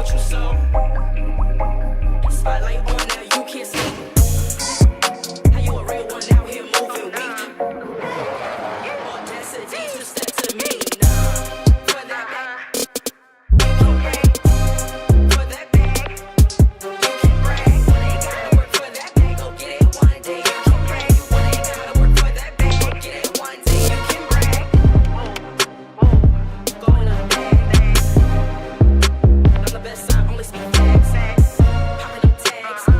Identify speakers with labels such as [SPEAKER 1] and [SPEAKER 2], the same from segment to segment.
[SPEAKER 1] what you sow. Spotlight on now, you can't see. How you a real one out here moving weak? Audacity to step to me. For that bag, you can brag. For that bag, you can brag. When they gotta work for that bag, go get it one day. You can brag. When they gotta work for that bag, go get it one day. You can brag. Going up bag. I'm the best, I only speak facts. Popping them tags.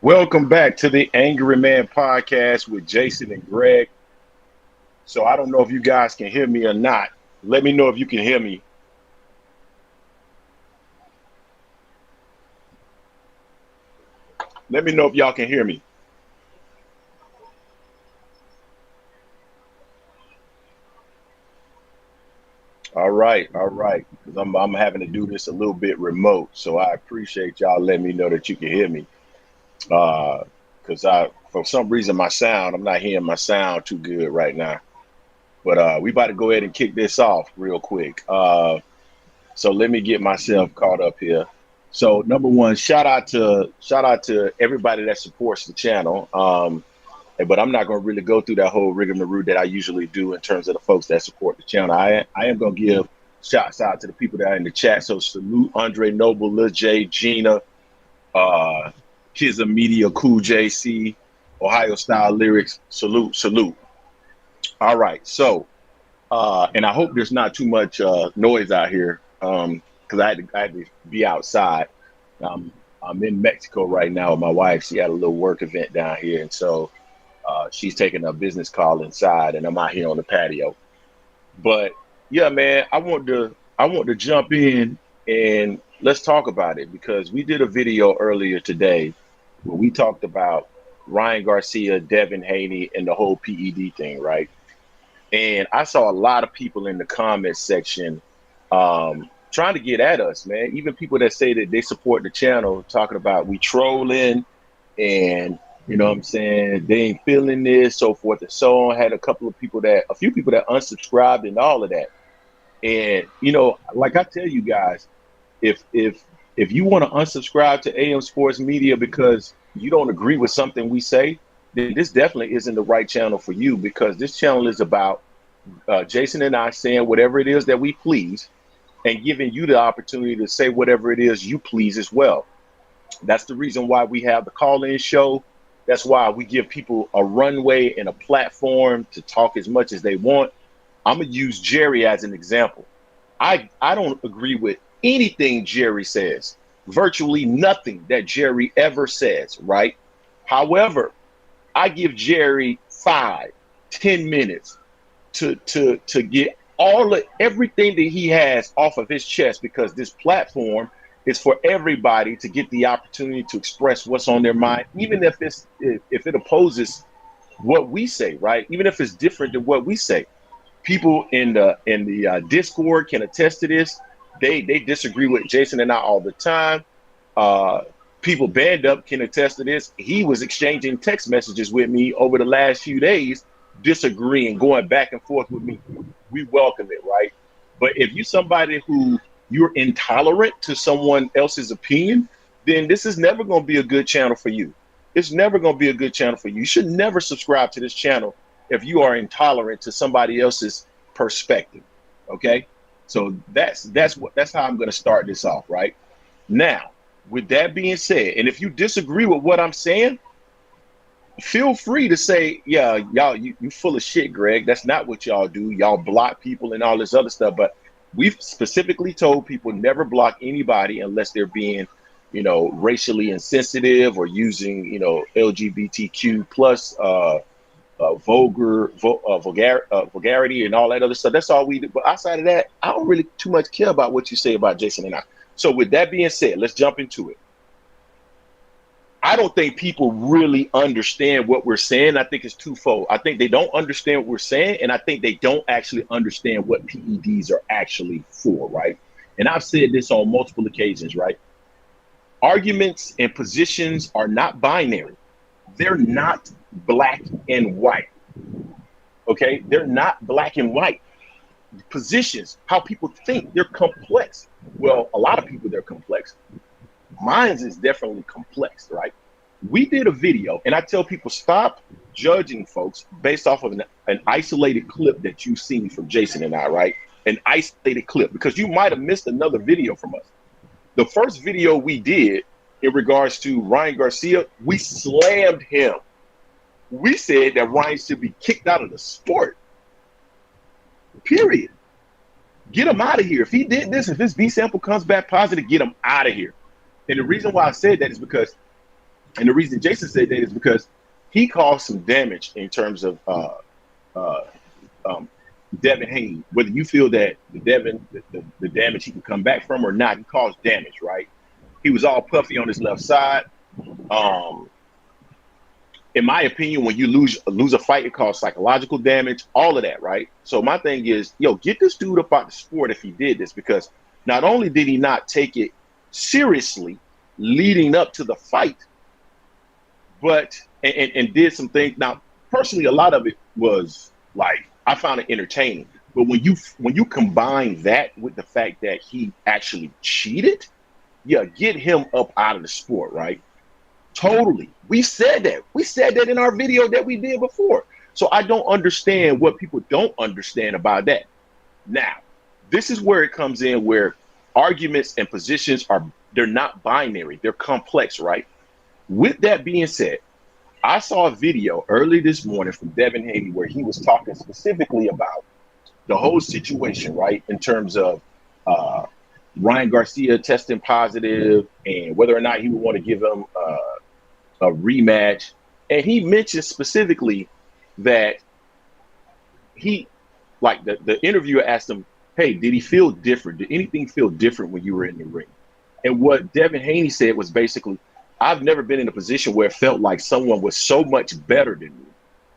[SPEAKER 2] Welcome back to the Angry Man podcast with Jason and Greg. So I don't know if you guys can hear me or not. Let me know if you can hear me. Let me know if y'all can hear me. All right. Because I'm having to do this a little bit remote. So I appreciate y'all letting me know that you can hear me. Because for some reason, I'm not hearing my sound too good right now. But we about to go ahead and kick this off real quick. So let me get myself caught up here. So number one, shout out to everybody that supports the channel. But I'm not going to really go through that whole rigmarole that I usually do in terms of the folks that support the channel. I am going to give shouts out to the people that are in the chat. So salute Andre Noble, Lil J, Gina, Kids of Media, Cool JC, Ohio Style Lyrics. Salute. All right. So, and I hope there's not too much noise out here because I had to be outside. I'm in Mexico right now with my wife. She had a little work event down here. And so she's taking a business call inside and I'm out here on the patio. But yeah, man, I want to jump in and let's talk about it because we did a video earlier today where we talked about Ryan Garcia, Devin Haney, and the whole PED thing, right? And I saw a lot of people in the comments section trying to get at us, man. Even people that say that they support the channel, talking about we trolling and you know what I'm saying, they ain't feeling this, so forth and so on. Had a few people that unsubscribed and all of that. And you know, like I tell you guys, if you want to unsubscribe to AM Sports Media because you don't agree with something we say, then this definitely isn't the right channel for you because this channel is about Jason and I saying whatever it is that we please and giving you the opportunity to say whatever it is you please as well. That's the reason why we have the call-in show. That's why we give people a runway and a platform to talk as much as they want. I'm going to use Jerry as an example. I don't agree with anything Jerry says, virtually nothing that Jerry ever says, right? However, I give Jerry 5-10 minutes to get everything that he has off of his chest because this platform is for everybody to get the opportunity to express what's on their mind, even if it opposes what we say, right? Even if it's different than what we say. People in the Discord can attest to this. They disagree with Jason and I all the time. People band up can attest to this. He was exchanging text messages with me over the last few days, disagreeing, going back and forth with me. We welcome it, right? But if you're somebody who you're intolerant to someone else's opinion, then this is never going to be a good channel for you. It's never going to be a good channel for you. You should never subscribe to this channel if you are intolerant to somebody else's perspective. Okay, so that's how I'm going to start this off right now. With that being said, and if you disagree with what I'm saying, feel free to say, yeah, y'all, you full of shit, Greg. That's not what y'all do. Y'all block people and all this other stuff. But we've specifically told people never block anybody unless they're being, you know, racially insensitive or using, you know, LGBTQ plus vulgarity and all that other stuff. That's all we do. But outside of that, I don't really too much care about what you say about Jason and I. So with that being said, let's jump into it. I don't think people really understand what we're saying. I think it's twofold. I think they don't understand what we're saying, and I think they don't actually understand what PEDs are actually for, right? And I've said this on multiple occasions, right? Arguments and positions are not binary. They're not black and white, okay? They're not black and white. Positions, how people think, they're complex. Well, a lot of people, they're complex. Mine's is definitely complex, right? We did a video, and I tell people stop judging folks based off of an isolated clip that you've seen from Jason and I, right? An isolated clip, because you might have missed another video from us. The first video we did in regards to Ryan Garcia, we slammed him. We said that Ryan should be kicked out of the sport, period. Get him out of here. If he did this, if his B sample comes back positive, get him out of here. And the reason why I said that is because And the reason Jason said that is because he caused some damage in terms of uh, um, Devin Haney. Whether you feel that the damage he can come back from or not, he caused damage, right? He was all puffy on his left side. Um, in my opinion, when you lose a fight, it causes psychological damage, all of that, right? So my thing is, yo, get this dude up out the sport if he did this, because not only did he not take it seriously leading up to the fight, but and did some things. Now, personally, a lot of it was like I found it entertaining. But when you combine that with the fact that he actually cheated, yeah, get him up out of the sport, right? Totally. We said that. We said that in our video that we did before. So I don't understand what people don't understand about that. Now, this is where it comes in, where arguments and positions they're not binary. They're complex, right? With that being said, I saw a video early this morning from Devin Haney where he was talking specifically about the whole situation, right? In terms of Ryan Garcia testing positive and whether or not he would want to give him a rematch. And he mentioned specifically that the interviewer asked him, hey, did he feel different? Did anything feel different when you were in the ring? And what Devin Haney said was basically, I've never been in a position where it felt like someone was so much better than me.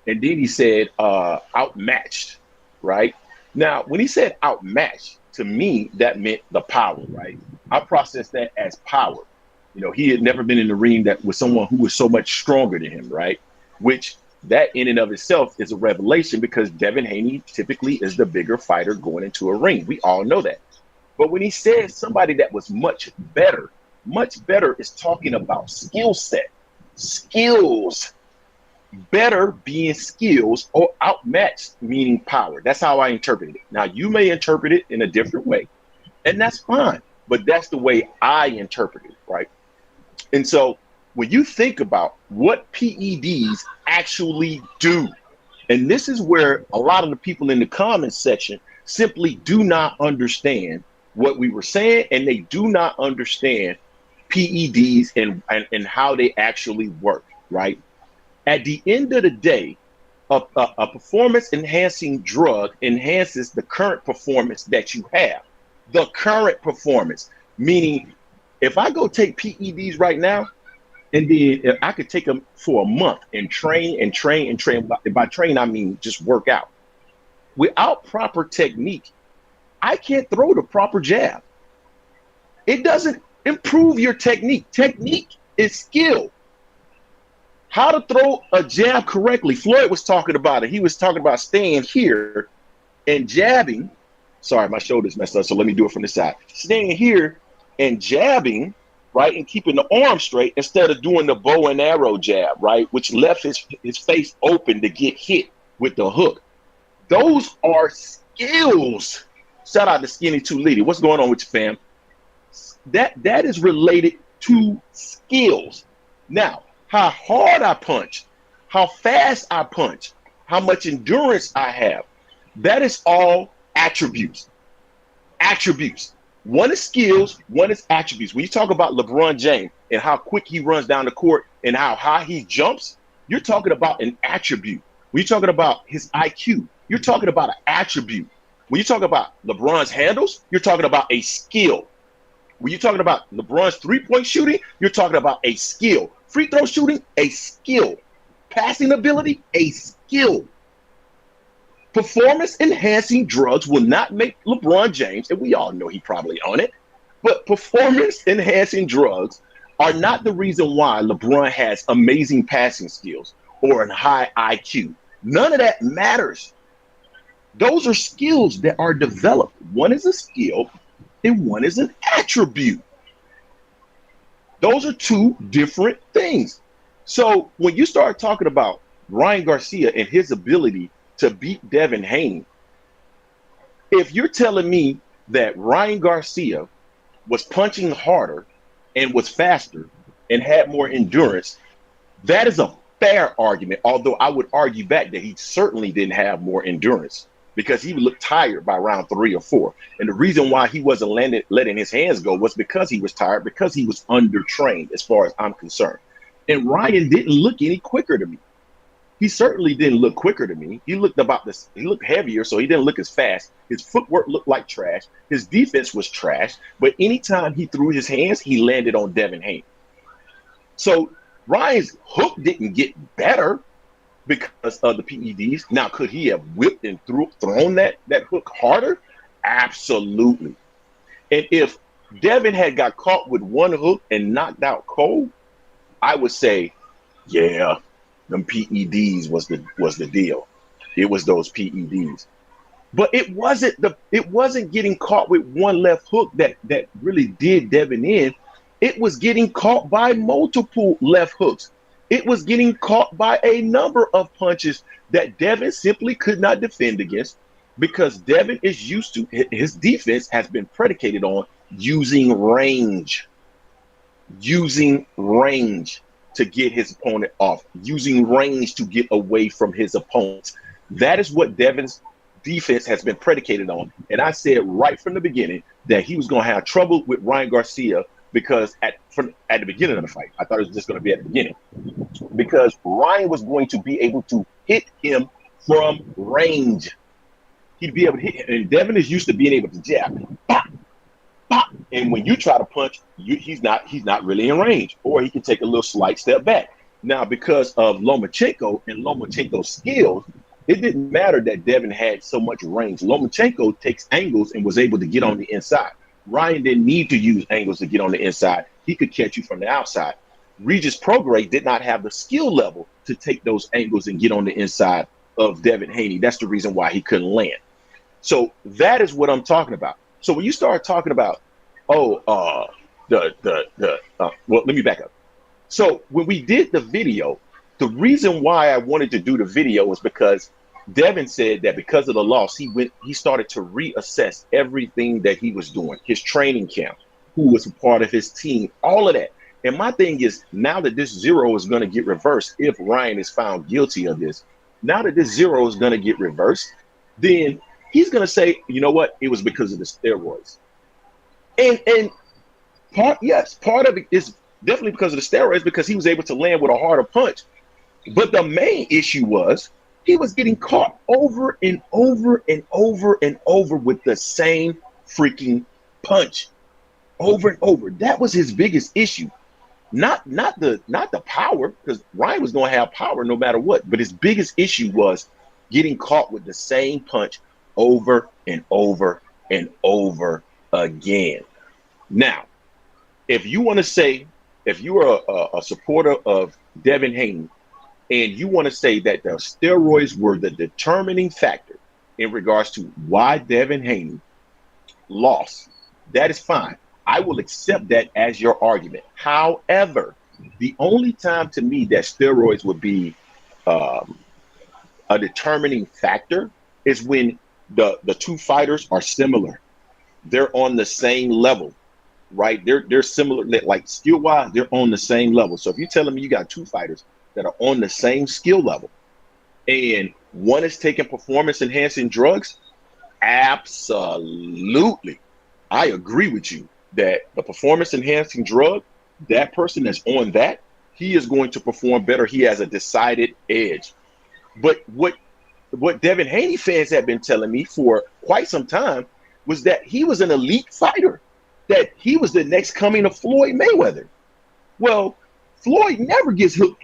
[SPEAKER 2] And then he said, outmatched, right? Now, when he said outmatched, to me, that meant the power, right? I processed that as power. You know, he had never been in the ring that with someone who was so much stronger than him, right? Which that in and of itself is a revelation, because Devin Haney typically is the bigger fighter going into a ring. We all know that. But when he said somebody that was much better is talking about skill set, skills. Better being skills, or outmatched meaning power. That's how I interpreted it. Now, you may interpret it in a different way, and that's fine. But that's the way I interpret it, right? And so when you think about what PEDs actually do, and this is where a lot of the people in the comments section simply do not understand what we were saying, and they do not understand PEDs and how they actually work, right? At the end of the day, a performance enhancing drug enhances the current performance that you have. The current performance, meaning if I go take PEDs right now, and then if I could take them for a month and train and train and train. By train, I mean just work out. Without proper technique, I can't throw the proper jab. It doesn't improve your technique. Technique is skill. How to throw a jab correctly. Floyd was talking about it. He was talking about staying here and jabbing. Sorry, my shoulder's messed up, so let me do it from the side. Staying here and jabbing, right, and keeping the arm straight instead of doing the bow and arrow jab, right, which left his face open to get hit with the hook. Those are skills. Shout out to Skinny 2 Lady. What's going on with you, fam? That is related to skills. Now, how hard I punch, how fast I punch, how much endurance I have, that is all attributes. Attributes. One is skills, one is attributes. When you talk about LeBron James and how quick he runs down the court and how high he jumps, you're talking about an attribute. When you're talking about his IQ, you're talking about an attribute. When you talk about LeBron's handles, you're talking about a skill. When you're talking about LeBron's three-point shooting, you're talking about a skill. Free throw shooting, a skill. Passing ability, a skill. Performance enhancing drugs will not make LeBron James, and we all know he probably on it, but performance enhancing drugs are not the reason why LeBron has amazing passing skills or a high IQ. None of that matters. Those are skills that are developed. One is a skill and one is an attribute. Those are two different things. So when you start talking about Ryan Garcia and his ability to beat Devin Haney, if you're telling me that Ryan Garcia was punching harder and was faster and had more endurance, that is a fair argument. Although I would argue back that he certainly didn't have more endurance, because he looked tired by round 3 or 4. And the reason why he wasn't letting his hands go was because he was tired, because he was undertrained as far as I'm concerned. And Ryan didn't look any quicker to me. He certainly didn't look quicker to me. He looked about this. He looked heavier, so he didn't look as fast. His footwork looked like trash. His defense was trash. But anytime he threw his hands, he landed on Devin Haney. So Ryan's hook didn't get better because of the PEDs. Now, could he have whipped and thrown that hook harder? Absolutely. And if Devin had got caught with one hook and knocked out cold, I would say, yeah, them PEDs was the deal. It was those PEDs. But it wasn't getting caught with one left hook that really did Devin in. It was getting caught by multiple left hooks. It was getting caught by a number of punches that Devin simply could not defend against, because Devin is used to, his defense has been predicated on using range to get his opponent off, using range to get away from his opponents. That is what Devin's defense has been predicated on. And I said right from the beginning that he was going to have trouble with Ryan Garcia, because at the beginning of the fight, I thought it was just going to be at the beginning, because Ryan was going to be able to hit him from range. He'd be able to hit him. And Devin is used to being able to jab. Pop, pop. And when you try to punch, he's not really in range, or he can take a little slight step back. Now, because of Lomachenko and Lomachenko's skills, it didn't matter that Devin had so much range. Lomachenko takes angles and was able to get on the inside. Ryan didn't need to use angles to get on the inside. He could catch you from the outside. Regis Prograis did not have the skill level to take those angles and get on the inside of Devin Haney. That's the reason why he couldn't land. So that is what I'm talking about. So when you start talking about, well, let me back up. So when we did the video, the reason why I wanted to do the video was because Devin said that because of the loss, he started to reassess everything that he was doing, his training camp, who was a part of his team, all of that. And my thing is, now that this 0 is going to get reversed, if Ryan is found guilty of this, now that this 0 is going to get reversed, then he's going to say, you know what, it was because of the steroids. And part of it is definitely because of the steroids, because he was able to land with a harder punch. But the main issue was he was getting caught over and over and over and over with the same freaking punch, over and over. That was his biggest issue. Not the power, because Ryan was going to have power no matter what. But his biggest issue was getting caught with the same punch over and over and over again. Now, if you want to say, if you are a supporter of Devin Haney, and you want to say that the steroids were the determining factor in regards to why Devin Haney lost, that is fine. I will accept that as your argument. However, the only time to me that steroids would be a determining factor is when the two fighters are similar. They're on the same level, right? They're similar, like skill-wise, they're on the same level. So if you're telling me you got two fighters that are on the same skill level, and one is taking performance-enhancing drugs, absolutely. I agree with you that the performance-enhancing drug, that person that's on that, he is going to perform better. He has a decided edge. But what Devin Haney fans have been telling me for quite some time was that he was an elite fighter, that he was the next coming of Floyd Mayweather. Well, Floyd never gets hooked.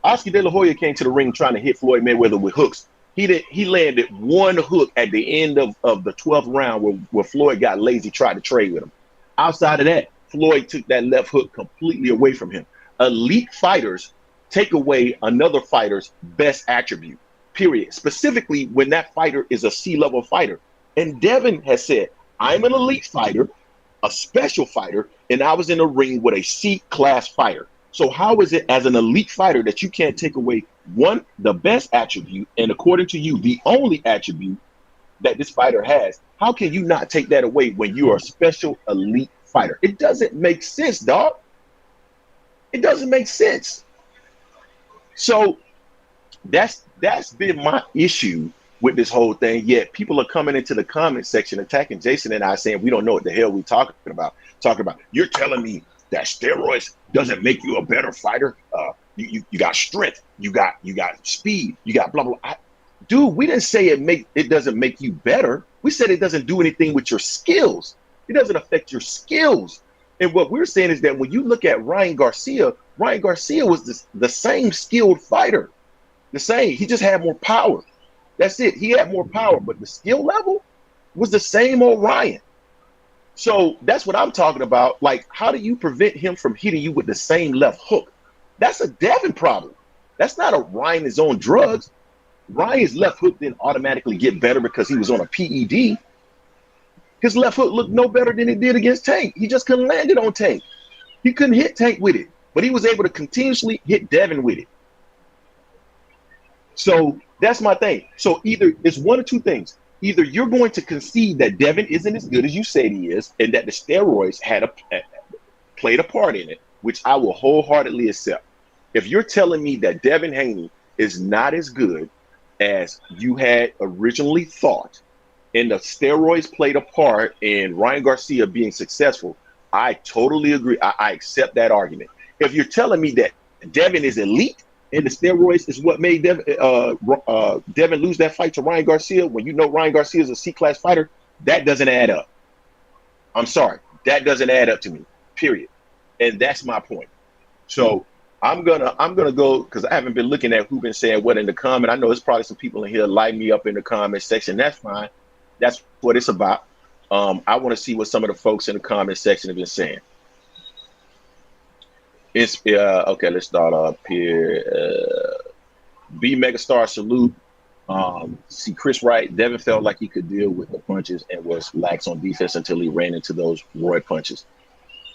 [SPEAKER 2] Oscar De La Hoya came to the ring trying to hit Floyd Mayweather with hooks. He landed one hook at the end of the 12th round where Floyd got lazy, tried to trade with him. Outside of that, Floyd took that left hook completely away from him. Elite fighters take away another fighter's best attribute, period. Specifically when that fighter is a C-level fighter. And Devin has said, I'm an elite fighter, a special fighter, and I was in a ring with a C-class fighter. So how is it as an elite fighter that you can't take away one, the best attribute, and according to you, the only attribute that this fighter has? How can you not take that away when you are a special elite fighter? It doesn't make sense, dog. It doesn't make sense. So that's been my issue with this whole thing. Yet people are coming into the comment section attacking Jason and I, saying we don't know what the hell we're talking about. You're telling me that steroids doesn't make you a better fighter? You got strength, you got speed, you got blah blah. Dude, we didn't say it doesn't make you better. We said it doesn't do anything with your skills. It doesn't affect your skills. And what we're saying is that when you look at Ryan Garcia was the same skilled fighter. The same. He just had more power. That's it. He had more power, but the skill level was the same old Ryan. So that's what I'm talking about. Like, how do you prevent him from hitting you with the same left hook? That's a Devin problem. That's not a Ryan is on drugs. Ryan's left hook didn't automatically get better because he was on a PED. His left hook looked no better than it did against Tank. He just couldn't land it on Tank. He couldn't hit Tank with it, but he was able to continuously hit Devin with it. So that's my thing. So either it's one or two things. Either you're going to concede that Devin isn't as good as you said he is, and that the steroids played a part in it, which I will wholeheartedly accept. If you're telling me that Devin Haney is not as good as you had originally thought, and the steroids played a part in Ryan Garcia being successful, I totally agree. I accept that argument. If you're telling me that Devin is elite and the steroids is what made Devin lose that fight to Ryan Garcia, when you know Ryan Garcia is a C-class fighter, that doesn't add up. I'm sorry. That doesn't add up to me, period. And that's my point. So I'm gonna go, because I haven't been looking at who's been saying what in the comment. I know there's probably some people in here light me up in the comment section. That's fine. That's what it's about. I want to see what some of the folks in the comment section have been saying. It's okay. Let's start up here. B Megastar salute. See Chris Wright. Devin felt like he could deal with the punches and was lax on defense until he ran into those Roy punches.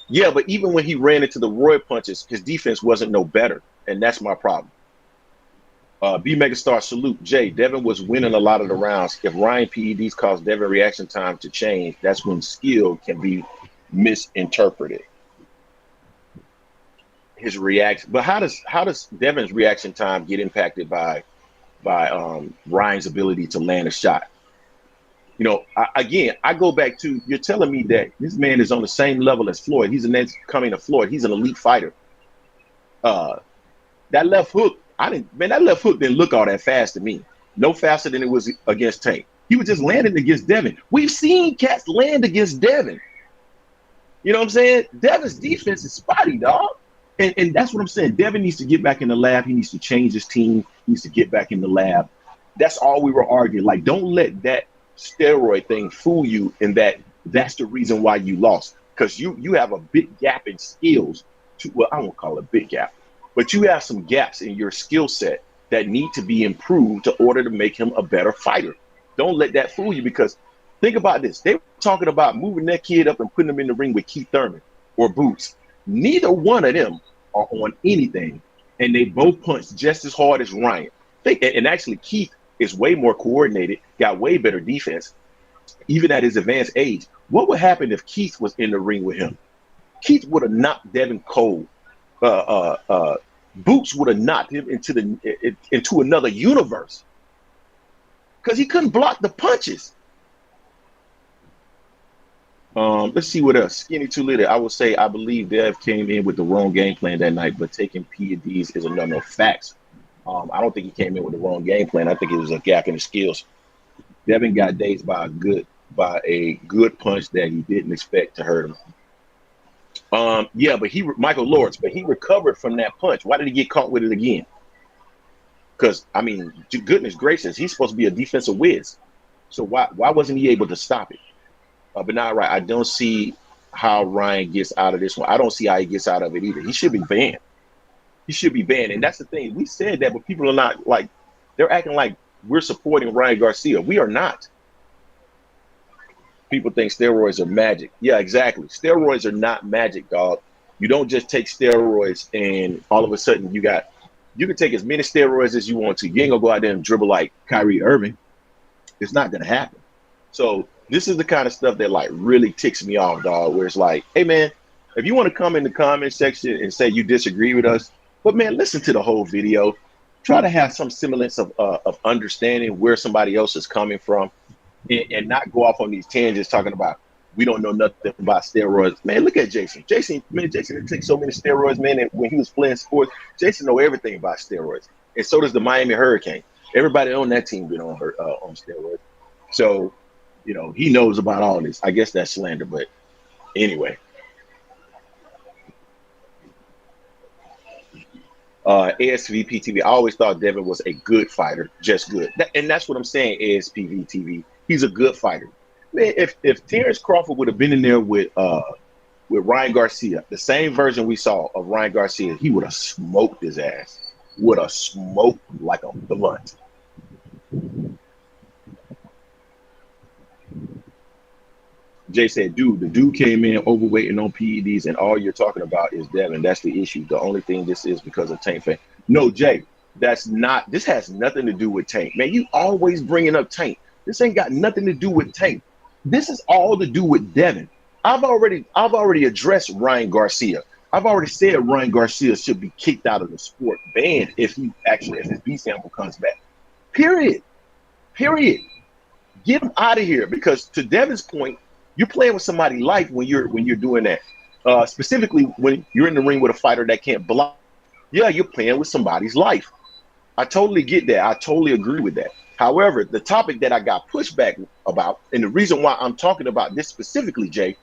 [SPEAKER 2] Yeah, but even when he ran into the Roy punches, his defense wasn't no better, and that's my problem. B Megastar salute. Jay, Devin was winning a lot of the rounds. If Ryan PEDs caused Devin reaction time to change, that's when skill can be misinterpreted. His reaction, but how does Devin's reaction time get impacted by Ryan's ability to land a shot? You know, I go back to, you're telling me that this man is on the same level as Floyd. He's the next coming to Floyd. He's an elite fighter. That left hook, that left hook didn't look all that fast to me. No faster than it was against Tank. He was just landing against Devin. We've seen cats land against Devin. You know what I'm saying? Devin's defense is spotty, dog. And that's what I'm saying. Devin needs to get back in the lab. He needs to change his team. He needs to get back in the lab. That's all we were arguing. Like, don't let that steroid thing fool you in that's the reason why you lost. Because you have a big gap in skills. Well, I won't call it a big gap, but you have some gaps in your skill set that need to be improved in order to make him a better fighter. Don't let that fool you, because think about this. They were talking about moving that kid up and putting him in the ring with Keith Thurman or Boots. Neither one of them are on anything, and they both punch just as hard as Ryan. And actually, Keith is way more coordinated, got way better defense, even at his advanced age. What would happen if Keith was in the ring with him? Keith would have knocked Devin cold. Boots would have knocked him into another universe, because he couldn't block the punches. Let's see what else. Skinny 2 Liter. I will say I believe Dev came in with the wrong game plan that night, but taking PEDs is a number of facts. I don't think he came in with the wrong game plan. I think it was a gap in his skills. Devin got dazed by a good punch that he didn't expect to hurt him. Yeah, but Michael Lawrence, but he recovered from that punch. Why did he get caught with it again? Because, I mean, goodness gracious, he's supposed to be a defensive whiz. So why wasn't he able to stop it? But not right. I don't see how Ryan gets out of this one. I don't see how he gets out of it either. He should be banned. He should be banned. And that's the thing. We said that, but people are not, like, they're acting like we're supporting Ryan Garcia. We are not. People think steroids are magic. Yeah, exactly. Steroids are not magic, dog. You don't just take steroids and all of a sudden you can take as many steroids as you want to. You ain't gonna go out there and dribble like Kyrie Irving. It's not gonna happen. So this is the kind of stuff that like really ticks me off, dog, where it's like, hey man, if you want to come in the comment section and say you disagree with us, but man, listen to the whole video. Try to have some semblance of understanding where somebody else is coming from, and not go off on these tangents talking about, We don't know nothing about steroids. Man, look at Jason. Jason takes so many steroids, man. And when he was playing sports, Jason know everything about steroids. And so does the Miami Hurricane. Everybody on that team been on steroids. So, he knows about all this. I guess that's slander, but anyway. ASVP TV. I always thought Devin was a good fighter, just good. And that's what I'm saying, ASPV TV. He's a good fighter. Man, if Terrence Crawford would have been in there with Ryan Garcia, the same version we saw of Ryan Garcia, he would have smoked his ass. Would have smoked like a blunt. Jay said, dude, the dude came in overweight and on PEDs, and all you're talking about is Devin. That's the issue. The only thing this is because of Tank fan. No, Jay, this has nothing to do with Tank. Man, you always bringing up Tank. This ain't got nothing to do with Tank. This is all to do with Devin. I've already addressed Ryan Garcia. I've already said Ryan Garcia should be kicked out of the sport, banned if his B sample comes back. Period. Get him out of here, because to Devin's point, you're playing with somebody's life when you're doing that. Specifically when you're in the ring with a fighter that can't block. Yeah, you're playing with somebody's life. I totally get that. I totally agree with that. However, the topic that I got pushback about, and the reason why I'm talking about this specifically, Jay,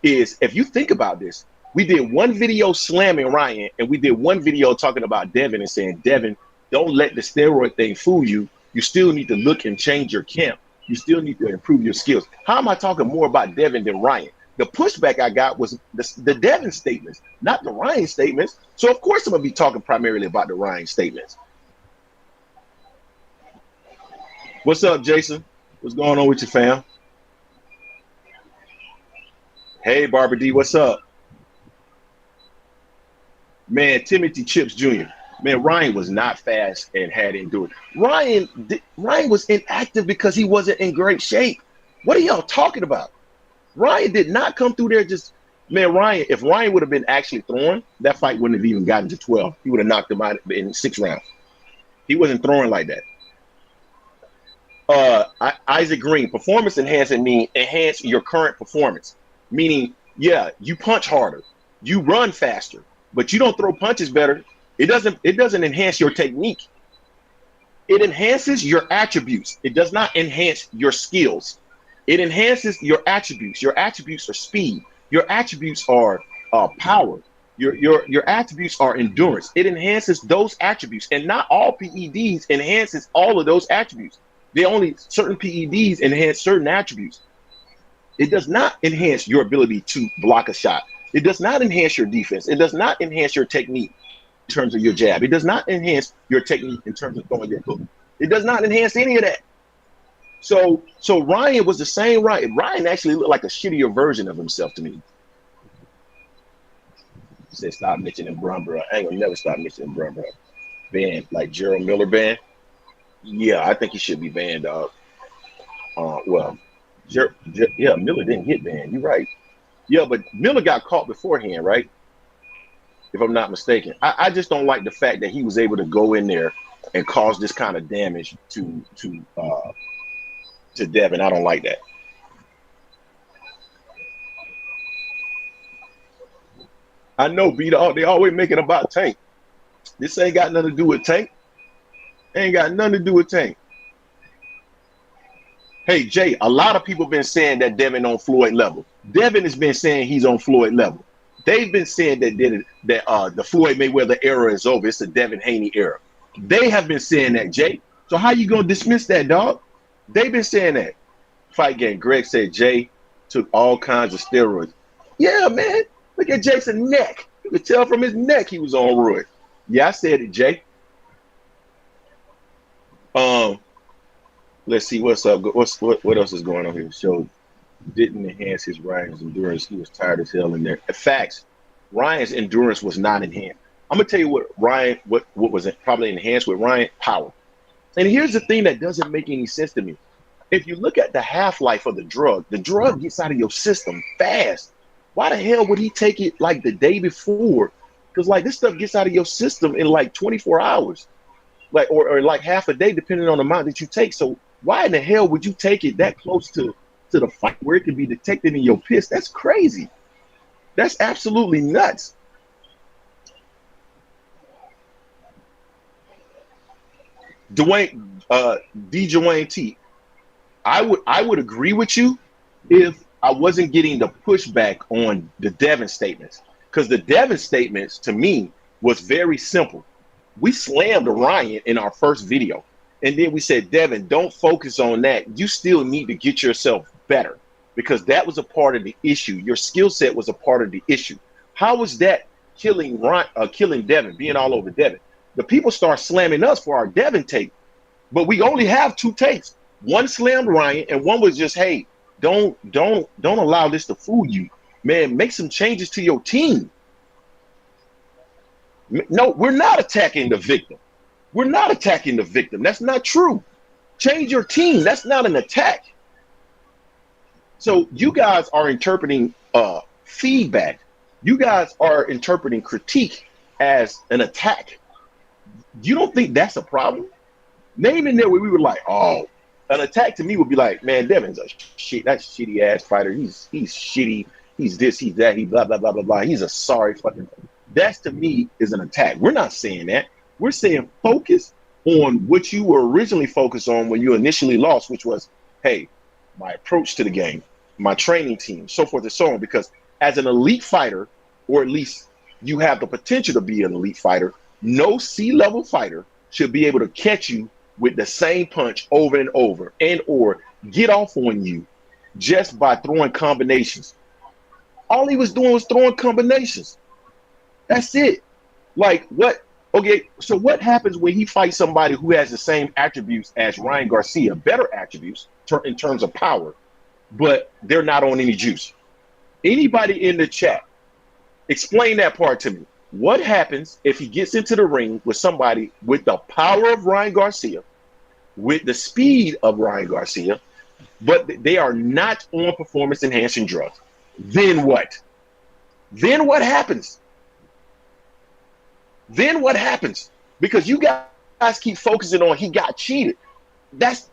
[SPEAKER 2] is if you think about this, we did one video slamming Ryan, and we did one video talking about Devin and saying, Devin, don't let the steroid thing fool you. You still need to look and change your camp. You still need to improve your skills. How am I talking more about Devin than Ryan? The pushback I got was the Devin statements, not the Ryan statements. So, of course, I'm going to be talking primarily about the Ryan statements. What's up, Jason? What's going on with your fam? Hey, Barbara D, what's up? Man, Timothy Chips Jr. Man, Ryan was not fast and had endurance. Ryan was inactive because he wasn't in great shape. What are y'all talking about? Ryan did not come through there just, man, if Ryan would have been actually throwing, that fight wouldn't have even gotten to 12. He would have knocked him out in 6 rounds. He wasn't throwing like that. Isaac Green, performance enhancing mean enhance your current performance. Meaning, yeah, you punch harder, you run faster, but you don't throw punches better. It doesn't enhance your technique. It enhances your attributes. It does not enhance your skills. It enhances your attributes. Your attributes are speed. Your attributes are power. Your attributes are endurance. It enhances those attributes, and not all PEDs enhances all of those attributes. Certain PEDs enhance certain attributes. It does not enhance your ability to block a shot. It does not enhance your defense. It does not enhance your technique in terms of your jab. It does not enhance your technique in terms of throwing your hook. It does not enhance any of that. So Ryan was the same. Ryan actually looked like a shittier version of himself to me. He said, stop mentioning Brunborough. I ain't gonna never stop mentioning Brunborough. Banned, like Gerald Miller banned. Yeah, I think he should be banned, dog. Miller didn't get banned. You're right. Yeah, but Miller got caught beforehand, right? If I'm not mistaken. I just don't like the fact that he was able to go in there and cause this kind of damage to Devin. I don't like that. I know, they always make it about Tank. This ain't got nothing to do with Tank. Ain't got nothing to do with Tank. Hey, Jay, a lot of people been saying that Devin on Floyd level. Devin has been saying he's on Floyd level. They've been saying that the Floyd Mayweather era is over. It's the Devin Haney era. They have been saying that, Jay. So how you gonna dismiss that, dog? They've been saying that. Fight game. Greg said Jay took all kinds of steroids. Yeah, man. Look at Jason's neck. You could tell from his neck he was on roids. Yeah, I said it, Jay. Let's see what's up. What else is going on here? So didn't enhance Ryan's endurance. He was tired as hell in there. Facts. Ryan's endurance was not enhanced. I'm gonna tell you what was probably enhanced with Ryan: power. And here's the thing that doesn't make any sense to me. If you look at the half-life of the drug gets out of your system fast. Why the hell would he take it like the day before? Because like this stuff gets out of your system in like 24 hours, like or like half a day, depending on the amount that you take. So why in the hell would you take it that close to to the fight where it can be detected in your piss. That's crazy. That's absolutely nuts. Dwayne, Dwayne T, I would agree with you if I wasn't getting the pushback on the Devin statements. Because the Devin statements to me was very simple. We slammed Ryan in our first video. And then we said, Devin, don't focus on that. You still need to get yourself better because that was a part of the issue. Your skill set was a part of the issue. How was that killing Devin, being all over Devin? The people start slamming us for our Devin take, but we only have 2 takes. One slammed Ryan and one was just, hey, don't allow this to fool you. Man, make some changes to your team. No, we're not attacking the victim. We're not attacking the victim. That's not true. Change your team. That's not an attack. So you guys are interpreting feedback. You guys are interpreting critique as an attack. You don't think that's a problem? Name in there where we were like, oh, an attack to me would be like, man, Devin's a shitty ass fighter. He's shitty. He's this, he's that, he blah, blah, blah, blah, blah. He's a sorry fucking. That's to me is an attack. We're not saying that. We're saying focus on what you were originally focused on when you initially lost, which was, hey, my approach to the game, my training team, so forth and so on. Because as an elite fighter, or at least you have the potential to be an elite fighter, no C-level fighter should be able to catch you with the same punch over and over and or get off on you just by throwing combinations. All he was doing was throwing combinations. That's it. Like what? Okay, so what happens when he fights somebody who has the same attributes as Ryan Garcia, better attributes in terms of power, but they're not on any juice? Anybody in the chat, explain that part to me. What happens if he gets into the ring with somebody with the power of Ryan Garcia, with the speed of Ryan Garcia, but they are not on performance-enhancing drugs? Then what? Then what happens? Then what happens? Because you guys keep focusing on he got cheated.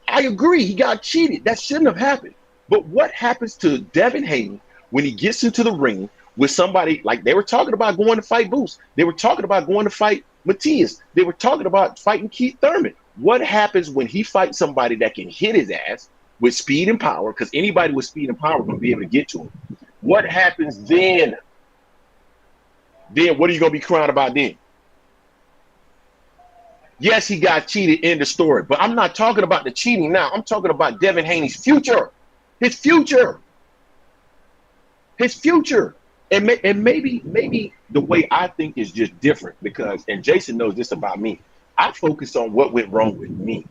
[SPEAKER 2] I agree, he got cheated. That shouldn't have happened. But what happens to Devin Haney when he gets into the ring with somebody like they were talking about going to fight Boost? They were talking about going to fight Matias. They were talking about fighting Keith Thurman. What happens when he fights somebody that can hit his ass with speed and power? Because anybody with speed and power will be able to get to him. What happens then? Then what are you going to be crying about then? Yes, he got cheated in the story, but I'm not talking about the cheating now. I'm talking about Devin Haney's future. His future. His future. And maybe the way I think is just different because, and Jason knows this about me, I focus on what went wrong with me.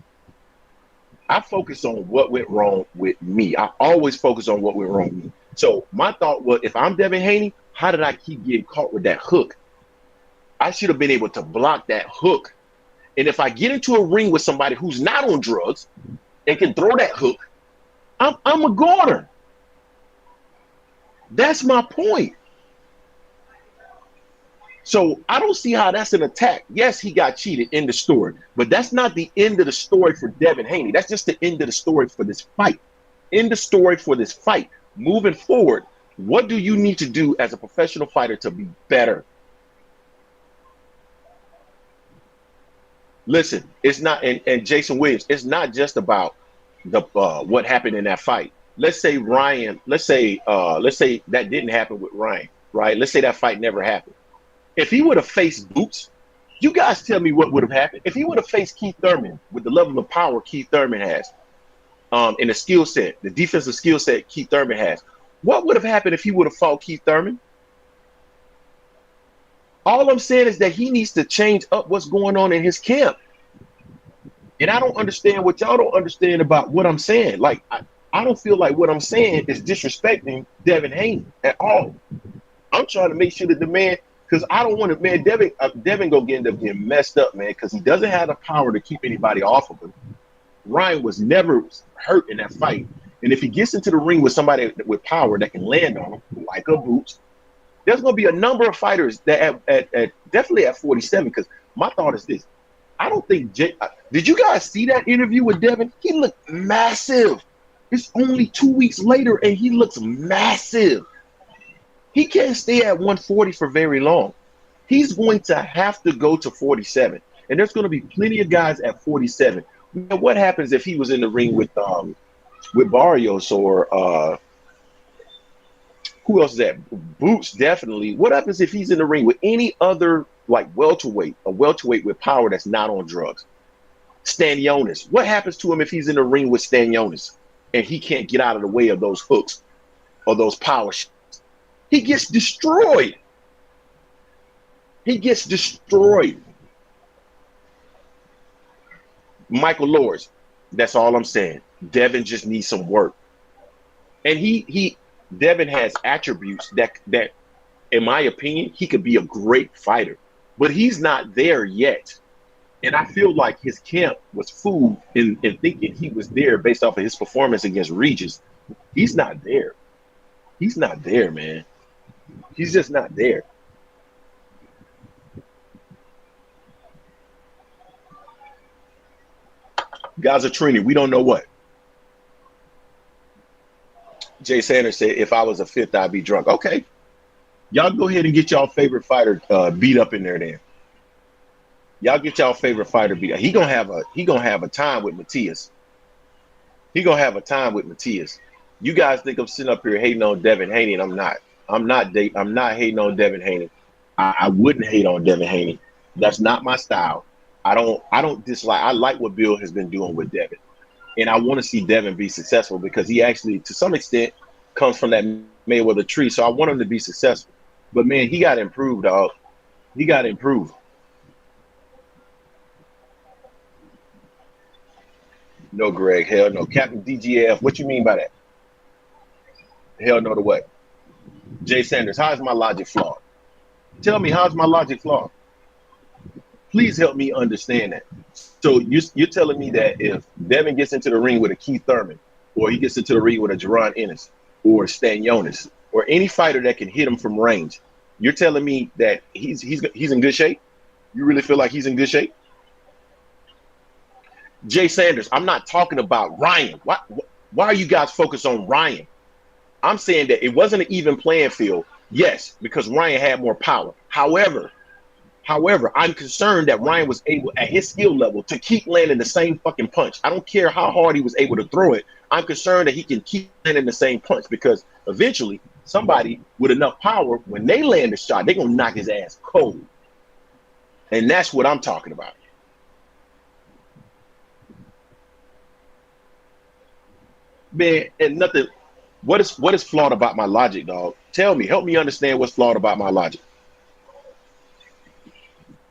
[SPEAKER 2] I focus on what went wrong with me. I always focus on what went wrong with me. So my thought was, if I'm Devin Haney, how did I keep getting caught with that hook? I should have been able to block that hook. And if I get into a ring with somebody who's not on drugs and can throw that hook, I'm a goner. That's my point. So I don't see how that's an attack. Yes, he got cheated in the story, but that's not the end of the story for Devin Haney. That's just the end of the story for this fight. End the story for this fight. Moving forward, what do you need to do as a professional fighter to be better? Listen, it's not, and Jason Williams, it's not just about the what happened in that fight. Let's say Ryan, let's say that didn't happen with Ryan, right? Let's say that fight never happened. If he would have faced Boots, you guys tell me what would have happened. If he would have faced Keith Thurman with the level of power Keith Thurman has, and the skill set, the defensive skill set Keith Thurman has, what would have happened if he would have fought Keith Thurman? All I'm saying is that he needs to change up what's going on in his camp. And I don't understand what y'all don't understand about what I'm saying. Like, I don't feel like what I'm saying is disrespecting Devin Haney at all. I'm trying to make sure that the man, because I don't want to, man, Devin gonna end up getting messed up, man, because he doesn't have the power to keep anybody off of him. Ryan was never hurt in that fight. And if he gets into the ring with somebody with power that can land on him, like a Boots, there's going to be a number of fighters that at definitely at 47, because my thought is this. I don't think did you guys see that interview with Devin? He looked massive. It's only 2 weeks later, and he looks massive. He can't stay at 140 for very long. He's going to have to go to 47, and there's going to be plenty of guys at 47. Now, what happens if he was in the ring with Barrios or who else is that? Boots, definitely. What happens if he's in the ring with any other like welterweight, a welterweight with power that's not on drugs? Stanionis. What happens to him if he's in the ring with Stanionis and he can't get out of the way of those hooks or those power shots? He gets destroyed. He gets destroyed. Michael Lors. That's all I'm saying. Devin just needs some work. And Devin has attributes that, in my opinion, he could be a great fighter. But he's not there yet. And I feel like his camp was fooled in thinking he was there based off of his performance against Regis. He's not there. He's not there, man. He's just not there. Gaza Trini, we don't know what. Jay Sanders said, if I was a fifth, I'd be drunk. Okay. Y'all go ahead and get y'all favorite fighter beat up in there then. Y'all get y'all favorite fighter beat up. He gonna have a time with Matias. He gonna have a time with Matias. You guys think I'm sitting up here hating on Devin Haney, and I'm not. I'm not hating on Devin Haney. I wouldn't hate on Devin Haney. That's not my style. I don't dislike. I like what Bill has been doing with Devin. And I want to see Devin be successful because he actually, to some extent, comes from that Mayweather tree. So I want him to be successful. But, man, he got to improve, dog. He got to improve. No, Greg. Hell no. Captain DGF, what you mean by that? Hell no to what? Jay Sanders, how is my logic flawed? Tell me, how's my logic flawed? Please help me understand that. So you're telling me that if Devin gets into the ring with a Keith Thurman, or he gets into the ring with a Jaron Ennis, or Stanionis, or any fighter that can hit him from range, you're telling me that he's in good shape? You really feel like he's in good shape? Jay Sanders, I'm not talking about Ryan. Why are you guys focused on Ryan? I'm saying that it wasn't an even playing field. Yes, because Ryan had more power. However, I'm concerned that Ryan was able, at his skill level, to keep landing the same fucking punch. I don't care how hard he was able to throw it. I'm concerned that he can keep landing the same punch because eventually somebody with enough power, when they land a shot, they're going to knock his ass cold. And that's what I'm talking about. Man, and nothing. What is flawed about my logic, dog? Tell me. Help me understand what's flawed about my logic.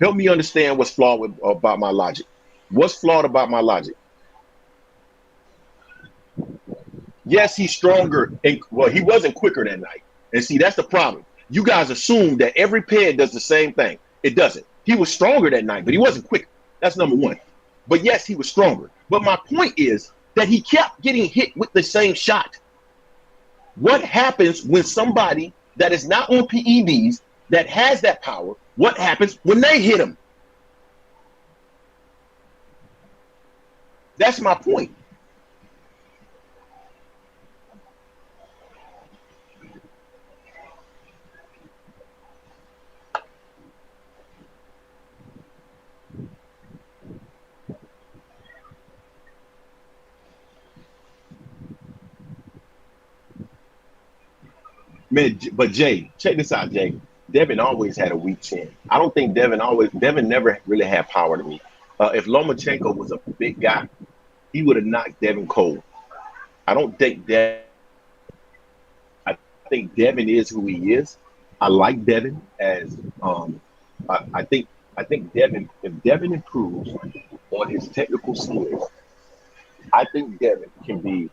[SPEAKER 2] Help me understand what's flawed about my logic. What's flawed about my logic? Yes, he's stronger. Well, he wasn't quicker that night. And see, that's the problem. You guys assume that every PED does the same thing. It doesn't. He was stronger that night, but he wasn't quicker. That's number one. But yes, he was stronger. But my point is that he kept getting hit with the same shot. What happens when somebody that is not on PEDs, that has that power, what happens when they hit him? That's my point. Man, but Jay, check this out, Jay. Devin always had a weak chin. I don't think Devin never really had power to me. If Lomachenko was a big guy, he would have knocked Devin cold. I don't think Devin. I think Devin is who he is. I like Devin as I think Devin, if Devin improves on his technical skills, I think Devin can be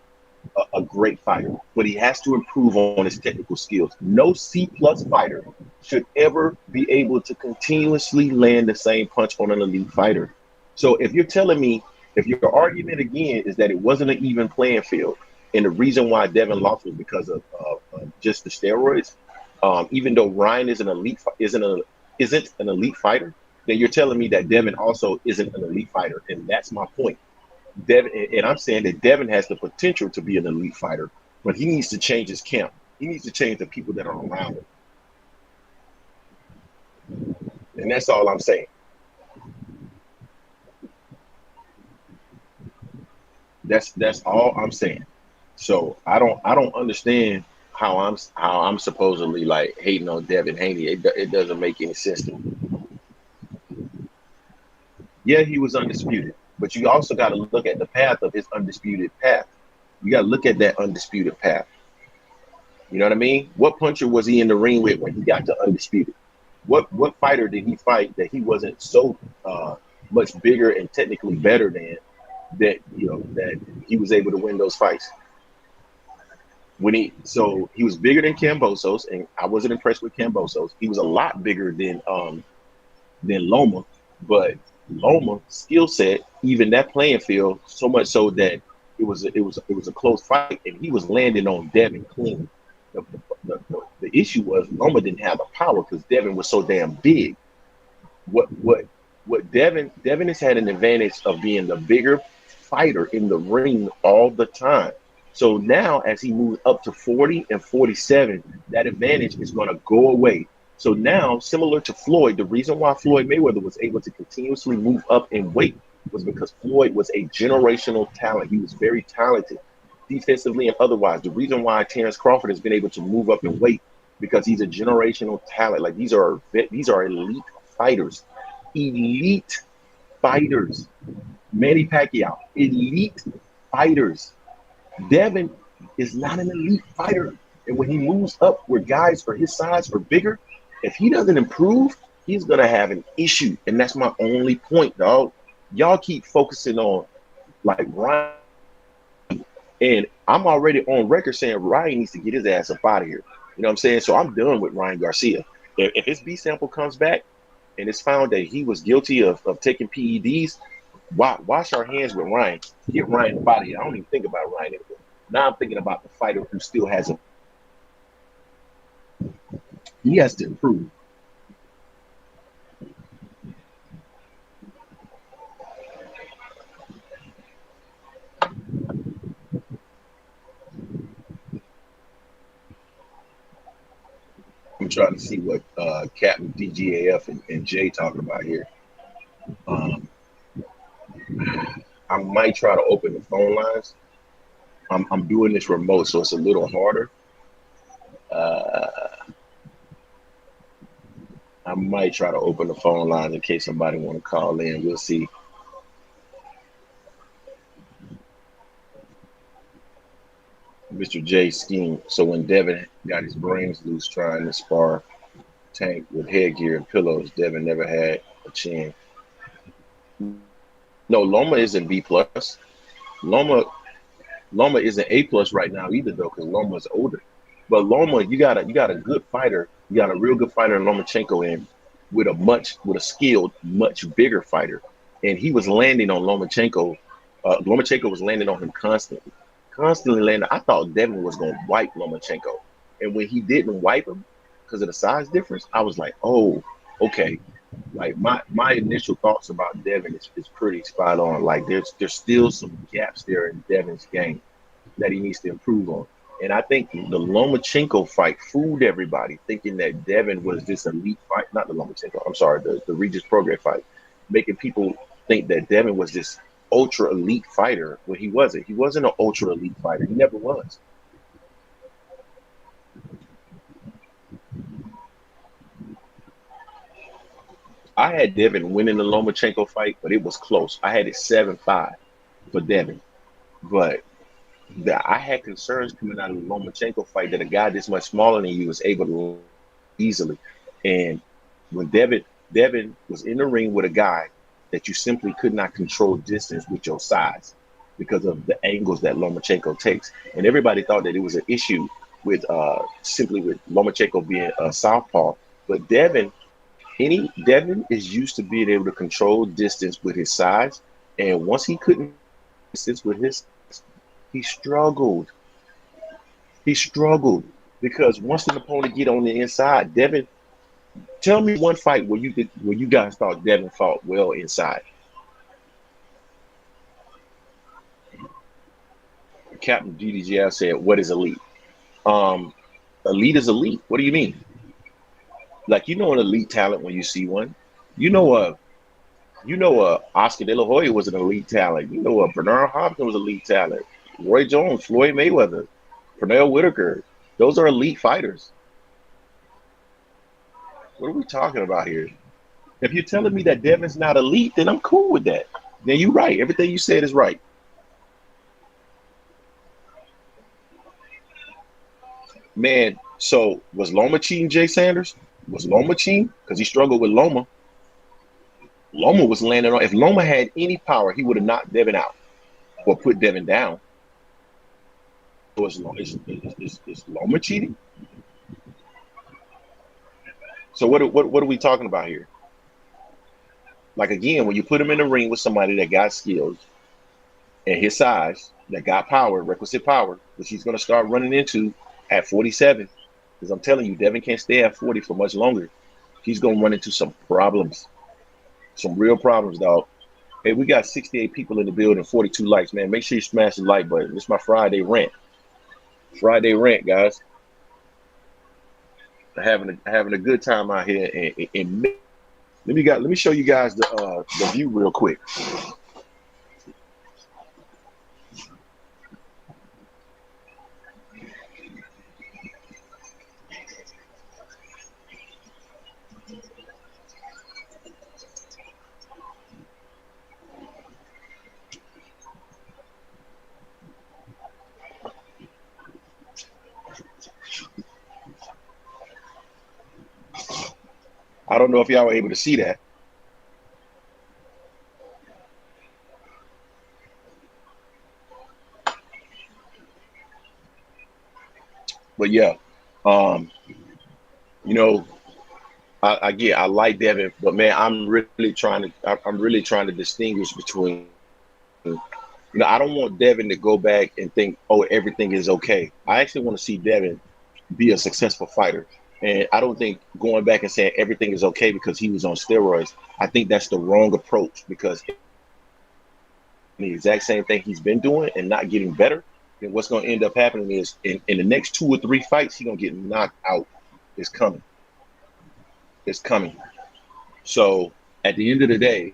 [SPEAKER 2] a great fighter, but he has to improve on his technical skills. No C-plus fighter should ever be able to continuously land the same punch on an elite fighter. So if you're telling me, if your argument again is that it wasn't an even playing field, and the reason why Devin lost was because of just the steroids, even though Ryan is isn't an elite fighter, then you're telling me that Devin also isn't an elite fighter, and that's my point. Devin, and I'm saying that Devin has the potential to be an elite fighter, but he needs to change his camp. He needs to change the people that are around him, and that's all I'm saying. That's all I'm saying. So I don't understand how I'm supposedly like hating on Devin Haney. It doesn't make any sense to me. Yeah, he was undisputed, but you also got to look at the path of his undisputed path. You got to look at that undisputed path. You know what I mean? What puncher was he in the ring with when he got to undisputed? What fighter did he fight that he wasn't so much bigger and technically better than that? You know that he was able to win those fights. He was bigger than Cambosos, and I wasn't impressed with Cambosos. He was a lot bigger than Loma, but Loma skill set, even that playing field, so much so that it was a close fight, and he was landing on Devin clean. The issue was Loma didn't have the power because Devin was so damn big. What what what Devin has had an advantage of being the bigger fighter in the ring all the time. So now as he moves up to 40 and 47, that advantage is going to go away. So now, similar to Floyd, the reason why Floyd Mayweather was able to continuously move up in weight was because Floyd was a generational talent. He was very talented defensively and otherwise. The reason why Terrence Crawford has been able to move up in weight because he's a generational talent. Like these are elite fighters, elite fighters. Manny Pacquiao, elite fighters. Devin is not an elite fighter, and when he moves up where guys for his size are bigger, if he doesn't improve, he's gonna have an issue, and that's my only point, dog. Y'all keep focusing on like Ryan, and I'm already on record saying Ryan needs to get his ass up out of here. You know what I'm saying? So I'm done with Ryan Garcia. If his B sample comes back and it's found that he was guilty of taking PEDs, wash our hands with Ryan. Get Ryan up out of here. I don't even think about Ryan anymore. Now I'm thinking about the fighter who still has a. He has to improve. I'm trying to see what Captain DGAF and Jay talking about here. Um, I might try to open the phone lines. I'm doing this remote, so it's a little harder. Uh, I might try to open the phone lines in case somebody want to call in. We'll see. Mr. J scheme. So when Devin got his brains loose trying to spar Tank with headgear and pillows, Devin never had a chin. No, Loma isn't B plus. Loma Loma isn't A plus right now either though, because Loma's older. But Loma, you got a good fighter. You got a real good fighter in Lomachenko and with a skilled, much bigger fighter. And he was landing on Lomachenko. Lomachenko was landing on him constantly. Constantly landing. I thought Devin was gonna wipe Lomachenko. And when he didn't wipe him because of the size difference, I was like, oh, okay. Like my initial thoughts about Devin is pretty spot on. Like there's still some gaps there in Devin's game that he needs to improve on. And I think the Lomachenko fight fooled everybody, thinking that Devin was this elite fight. Not the Lomachenko, I'm sorry, the Regis Prograis fight, making people think that Devin was this ultra elite fighter when he wasn't. He wasn't an ultra elite fighter. He never was. I had Devin winning the Lomachenko fight, but it was close. I had it 7-5 for Devin. But I had concerns coming out of the Lomachenko fight that a guy this much smaller than you was able to easily. And when Devin was in the ring with a guy that you simply could not control distance with your size because of the angles that Lomachenko takes. And everybody thought that it was an issue with simply with Lomachenko being a southpaw. But Devin is used to being able to control distance with his size. And once he couldn't distance with his, he struggled. He struggled because once an opponent get on the inside, Devin, tell me one fight where you guys thought Devin fought well inside. Captain DDGL said, "What is elite?" Um, elite is elite. What do you mean? Like you know an elite talent when you see one. You know Oscar De La Hoya was an elite talent. You know Bernard Hopkins was an elite talent. Roy Jones, Floyd Mayweather, Pernell Whitaker. Those are elite fighters. What are we talking about here? If you're telling me that Devin's not elite, then I'm cool with that. Then you're right. Everything you said is right. Man, so was Loma cheating Jay Sanders? Was Loma cheating? Because he struggled with Loma. Loma was landing on. If Loma had any power, he would have knocked Devin out or put Devin down. So is Loma cheating? So what are we talking about here? Like again, when you put him in the ring with somebody that got skills and his size, that got power, requisite power, which he's going to start running into at 47. Because I'm telling you, Devin can't stay at 40 for much longer. He's going to run into some problems, some real problems, dog. Hey, we got 68 people in the building, 42 likes, man. Make sure you smash the like button. This is my Friday rant. Friday rant, guys. Having a good time out here. And let me show you guys the view real quick. I don't know if y'all were able to see that. But yeah, um, you know, I like Devin, but man, I'm really trying to distinguish between, I don't want Devin to go back and think, oh, everything is okay. I actually want to see Devin be a successful fighter. And I don't think going back and saying everything is okay because he was on steroids, I think that's the wrong approach because the exact same thing he's been doing and not getting better, then what's going to end up happening is in the next 2 or 3 fights, he's going to get knocked out. It's coming. It's coming. So at the end of the day,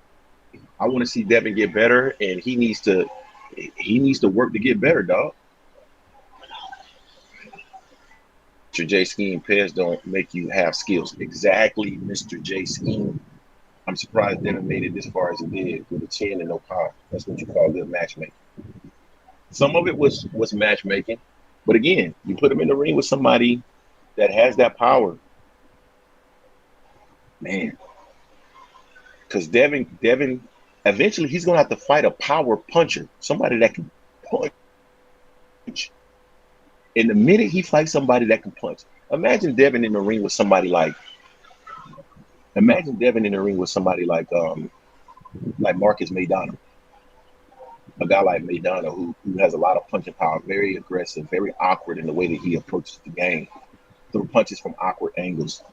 [SPEAKER 2] I want to see Devin get better, and he needs to work to get better, dog. Mr. J Scheme, PEDs don't make you have skills. Exactly, Mr. J Scheme. I'm surprised Devin made it this far as he did with a chin and no power. That's what you call good matchmaking. Some of it was matchmaking, but again, you put him in the ring with somebody that has that power, man. Because Devin, eventually he's gonna have to fight a power puncher, somebody that can punch. And the minute he fights somebody that can punch, imagine Devin in the ring with somebody like Marcus Maidana. A guy like Maidana who has a lot of punching power, very aggressive, very awkward in the way that he approaches the game, through punches from awkward angles.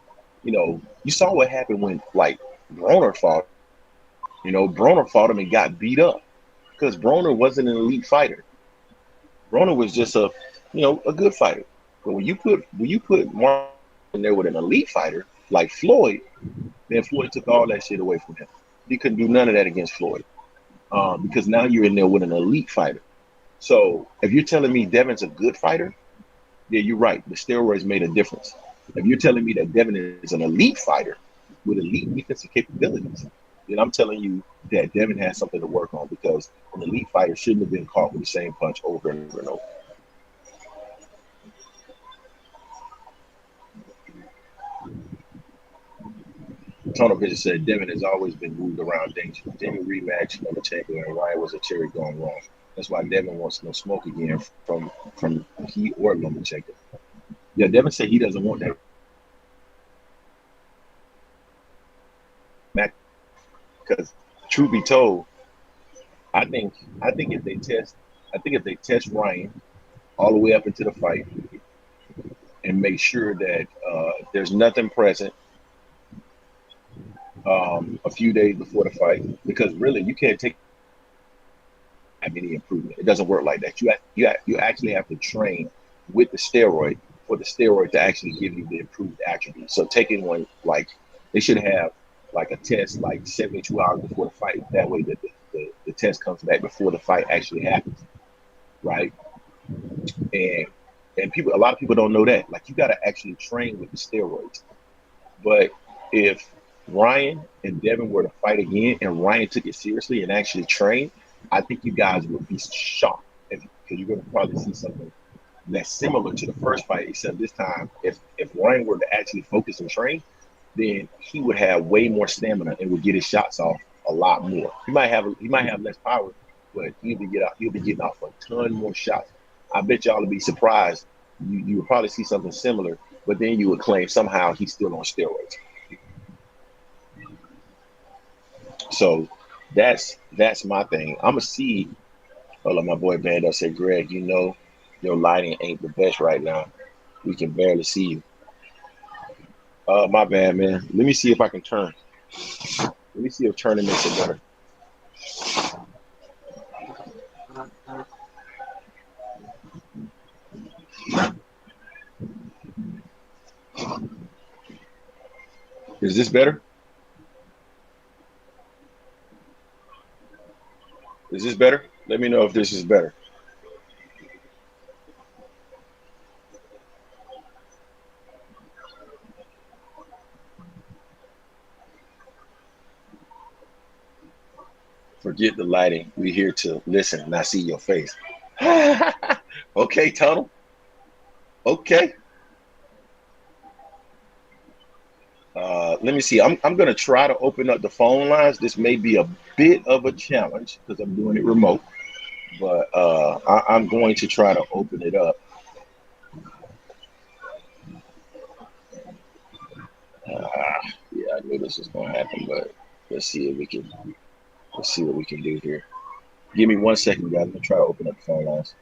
[SPEAKER 2] You saw what happened when like Broner fought. Broner fought him and got beat up because Broner wasn't an elite fighter. Broner was just a good fighter. But when you put Mark in there with an elite fighter like Floyd, then Floyd took all that shit away from him. He couldn't do none of that against Floyd. Because now you're in there with an elite fighter. So if you're telling me Devin's a good fighter, yeah, you're right. The steroids made a difference. If you're telling me that Devin is an elite fighter with elite defensive capabilities, then I'm telling you that Devin has something to work on because an elite fighter shouldn't have been caught with the same punch over and over and over. Tunnel Vision said Devin has always been moved around danger. Jamie rematch Lomachenko and Ryan was a cherry going wrong. That's why Devin wants no smoke again from he or Lomachenko. Yeah, Devin said he doesn't want that match because, truth be told, I think if they test Ryan all the way up into the fight and make sure that there's nothing present a few days before the fight, because really you can't take have any improvement. It doesn't work like that. You actually have to train with the steroid for the steroid to actually give you the improved attributes. So taking one, like, they should have like a test like 72 hours before the fight. That way the test comes back before the fight actually happens, right? And a lot of people don't know that. Like, you got to actually train with the steroids. But if Ryan and Devin were to fight again and Ryan took it seriously and actually trained, I think you guys would be shocked, because you're going to probably see something that's similar to the first fight, except this time, if Ryan were to actually focus and train, then he would have way more stamina and would get his shots off a lot more. He might have less power, but he'll be getting off a ton more shots. I bet y'all would be surprised. You would probably see something similar, but then you would claim somehow he's still on steroids. So that's my thing. I'm gonna see. Hold on, my boy Bando said, Greg, your lighting ain't the best right now. We can barely see you. My bad, man. Let me see if I can turn. Let me see if turning makes it better. Is this better? Is this better? Let me know if this is better. Forget the lighting. We're here to listen, not see your face. Okay, Tunnel. Okay. Let me see. I'm going to try to open up the phone lines. This may be a bit of a challenge because I'm doing it remote, but I'm going to try to open it up. Yeah, I knew this was going to happen, but let's see what we can do here. Give me 1 second, guys. I'm going to try to open up the phone lines.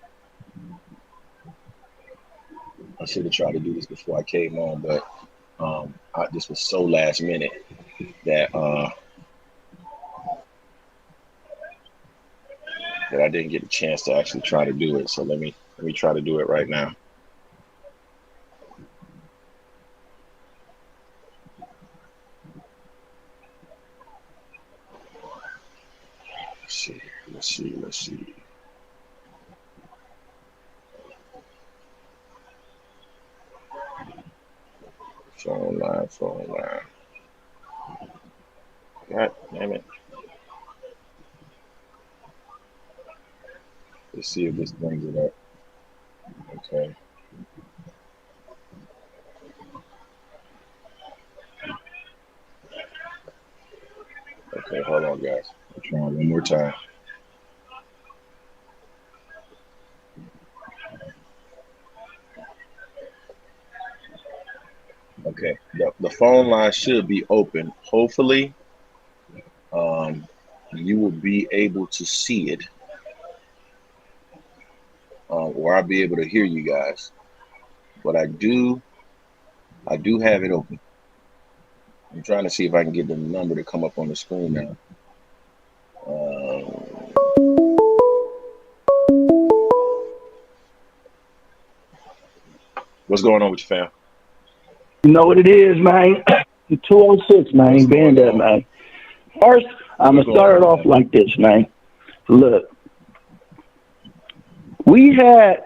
[SPEAKER 2] I should have tried to do this before I came on, but this was so last minute that I didn't get a chance to actually try to do it. So let me try to do it right now. Let's see. Phone line. God damn it. Let's see if this brings it up. Okay. Okay, hold on, guys. I'm trying one more time. Okay, the phone line should be open. Hopefully, you will be able to see it, or I'll be able to hear you guys. But I do have it open. I'm trying to see if I can get the number to come up on the screen now. What's going on with you, fam?
[SPEAKER 3] You know what it is, man. 206, man. Band up, man. First, I'm going to start it off like this, man. Look, we had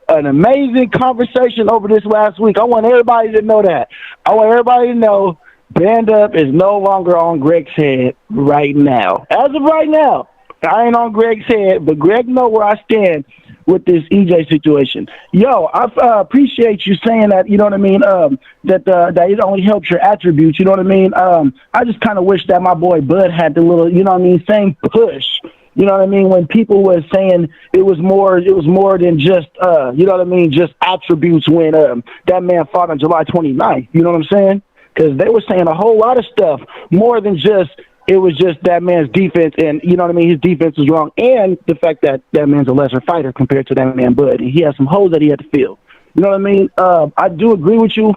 [SPEAKER 3] an amazing conversation over this last week. I want everybody to know that. I want everybody to know Band Up is no longer on Greg's head right now. As of right now, I ain't on Greg's head, but Greg know where I stand with this EJ situation. Yo, I appreciate you saying that, you know what I mean, that it only helps your attributes, you know what I mean? I just kind of wish that my boy Bud had the little, you know what I mean, same push. You know what I mean? When people were saying it was more than just, you know what I mean, just attributes when that man fought on July 29th. You know what I'm saying? Because they were saying a whole lot of stuff more than just it was just that man's defense, and you know what I mean, his defense was wrong, and the fact that that man's a lesser fighter compared to that man Bud, and he had some holes that he had to fill. You know what I mean? I do agree with you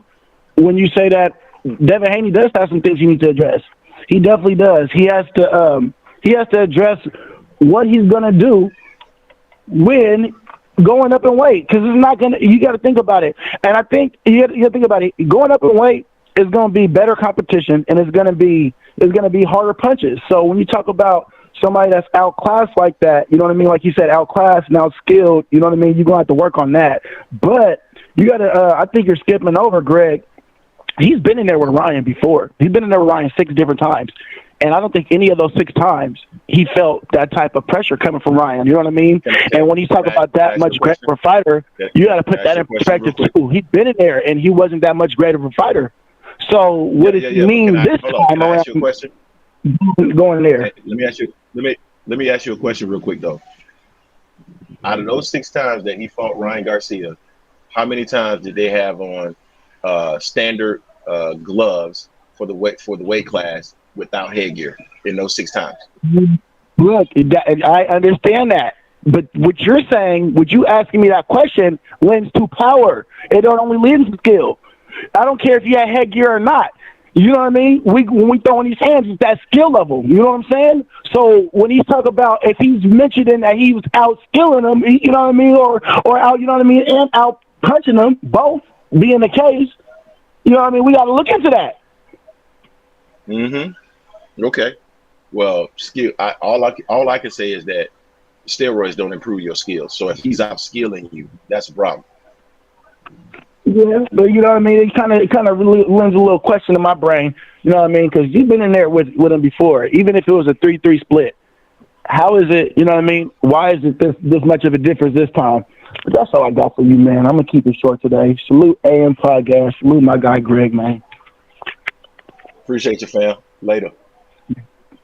[SPEAKER 3] when you say that Devin Haney does have some things he needs to address. He definitely does. He has to address what he's gonna do when going up in weight, because it's not gonna. You got to think about it, and I think you got to think about it. Going up in weight is going to be better competition, and it's going to be harder punches. So when you talk about somebody that's outclassed like that, you know what I mean? Like you said, outclassed and outskilled, you know what I mean? You're going to have to work on that. But you got to. I think you're skipping over Greg. He's been in there with Ryan before. He's been in there with Ryan 6 different times. And I don't think any of those 6 times he felt that type of pressure coming from Ryan. You know what I mean? And when you talk about that much greater of a fighter, you got to put that in perspective too. He's been in there, and he wasn't that much greater of a fighter. So what does it mean this time around? Going there.
[SPEAKER 2] Hey, let me ask you a question real quick though. Out of those 6 times that he fought Ryan Garcia, how many times did they have on standard gloves for the weight class without headgear in those 6 times?
[SPEAKER 3] Look, I understand that, but what you're saying, what you asking me that question, lends to power. It don't only lends to skill. I don't care if you had headgear or not. You know what I mean? When we throw in these hands, it's that skill level. You know what I'm saying? So when he's talking about, if he's mentioning that he was out skilling them, you know what I mean, or out, you know what I mean, and out punching them, both being the case, you know what I mean? We got to look into that.
[SPEAKER 2] Mm-hmm. Okay. Well, skill. All I can say is that steroids don't improve your skills. So if he's out skilling you, that's a problem.
[SPEAKER 3] Yeah, but you know what I mean? It kind of really lends a little question to my brain. You know what I mean? Because you've been in there with him before, even if it was a 3-3 split. How is it? You know what I mean? Why is it this much of a difference this time? But that's all I got for you, man. I'm gonna keep it short today. Salute AM Podcast. Salute my guy Greg, man.
[SPEAKER 2] Appreciate you, fam. Later.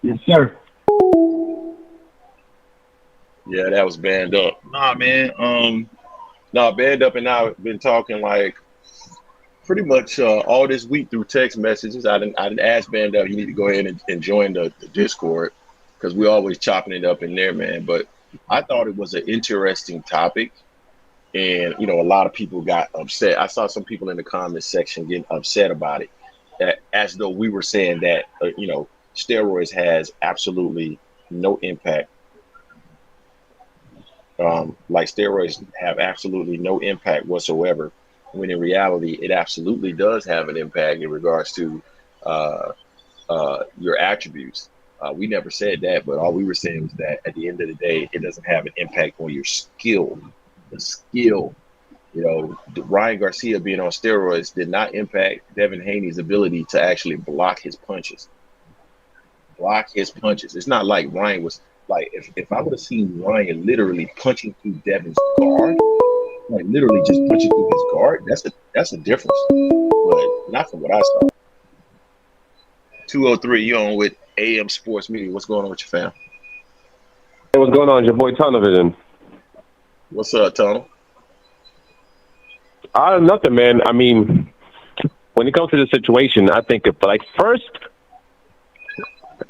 [SPEAKER 3] Yes, sir.
[SPEAKER 2] Yeah, that was Band Up. Nah, man. Band Up and I have been talking like pretty much all this week through text messages. I didn't ask Band Up. You need to go ahead and join the Discord because we're always chopping it up in there, man. But I thought it was an interesting topic, and a lot of people got upset. I saw some people in the comments section getting upset about it, as though we were saying that steroids has absolutely no impact. Like steroids have absolutely no impact whatsoever, when in reality it absolutely does have an impact in regards to your attributes. We never said that, but all we were saying was that at the end of the day, it doesn't have an impact on your skill. The skill, Ryan Garcia being on steroids did not impact Devin Haney's ability to actually block his punches. It's not like Ryan was like, if I would have seen Ryan literally punching through Devin's guard, like literally just punching through his guard, that's a difference. But not from what I saw. 203, you on with AM Sports Media. What's going on with your fam?
[SPEAKER 4] Hey, what's going on? Your boy Tunnelvision.
[SPEAKER 2] What's up, Tunnel?
[SPEAKER 4] Nothing, man. I mean, when it comes to the situation, I think first,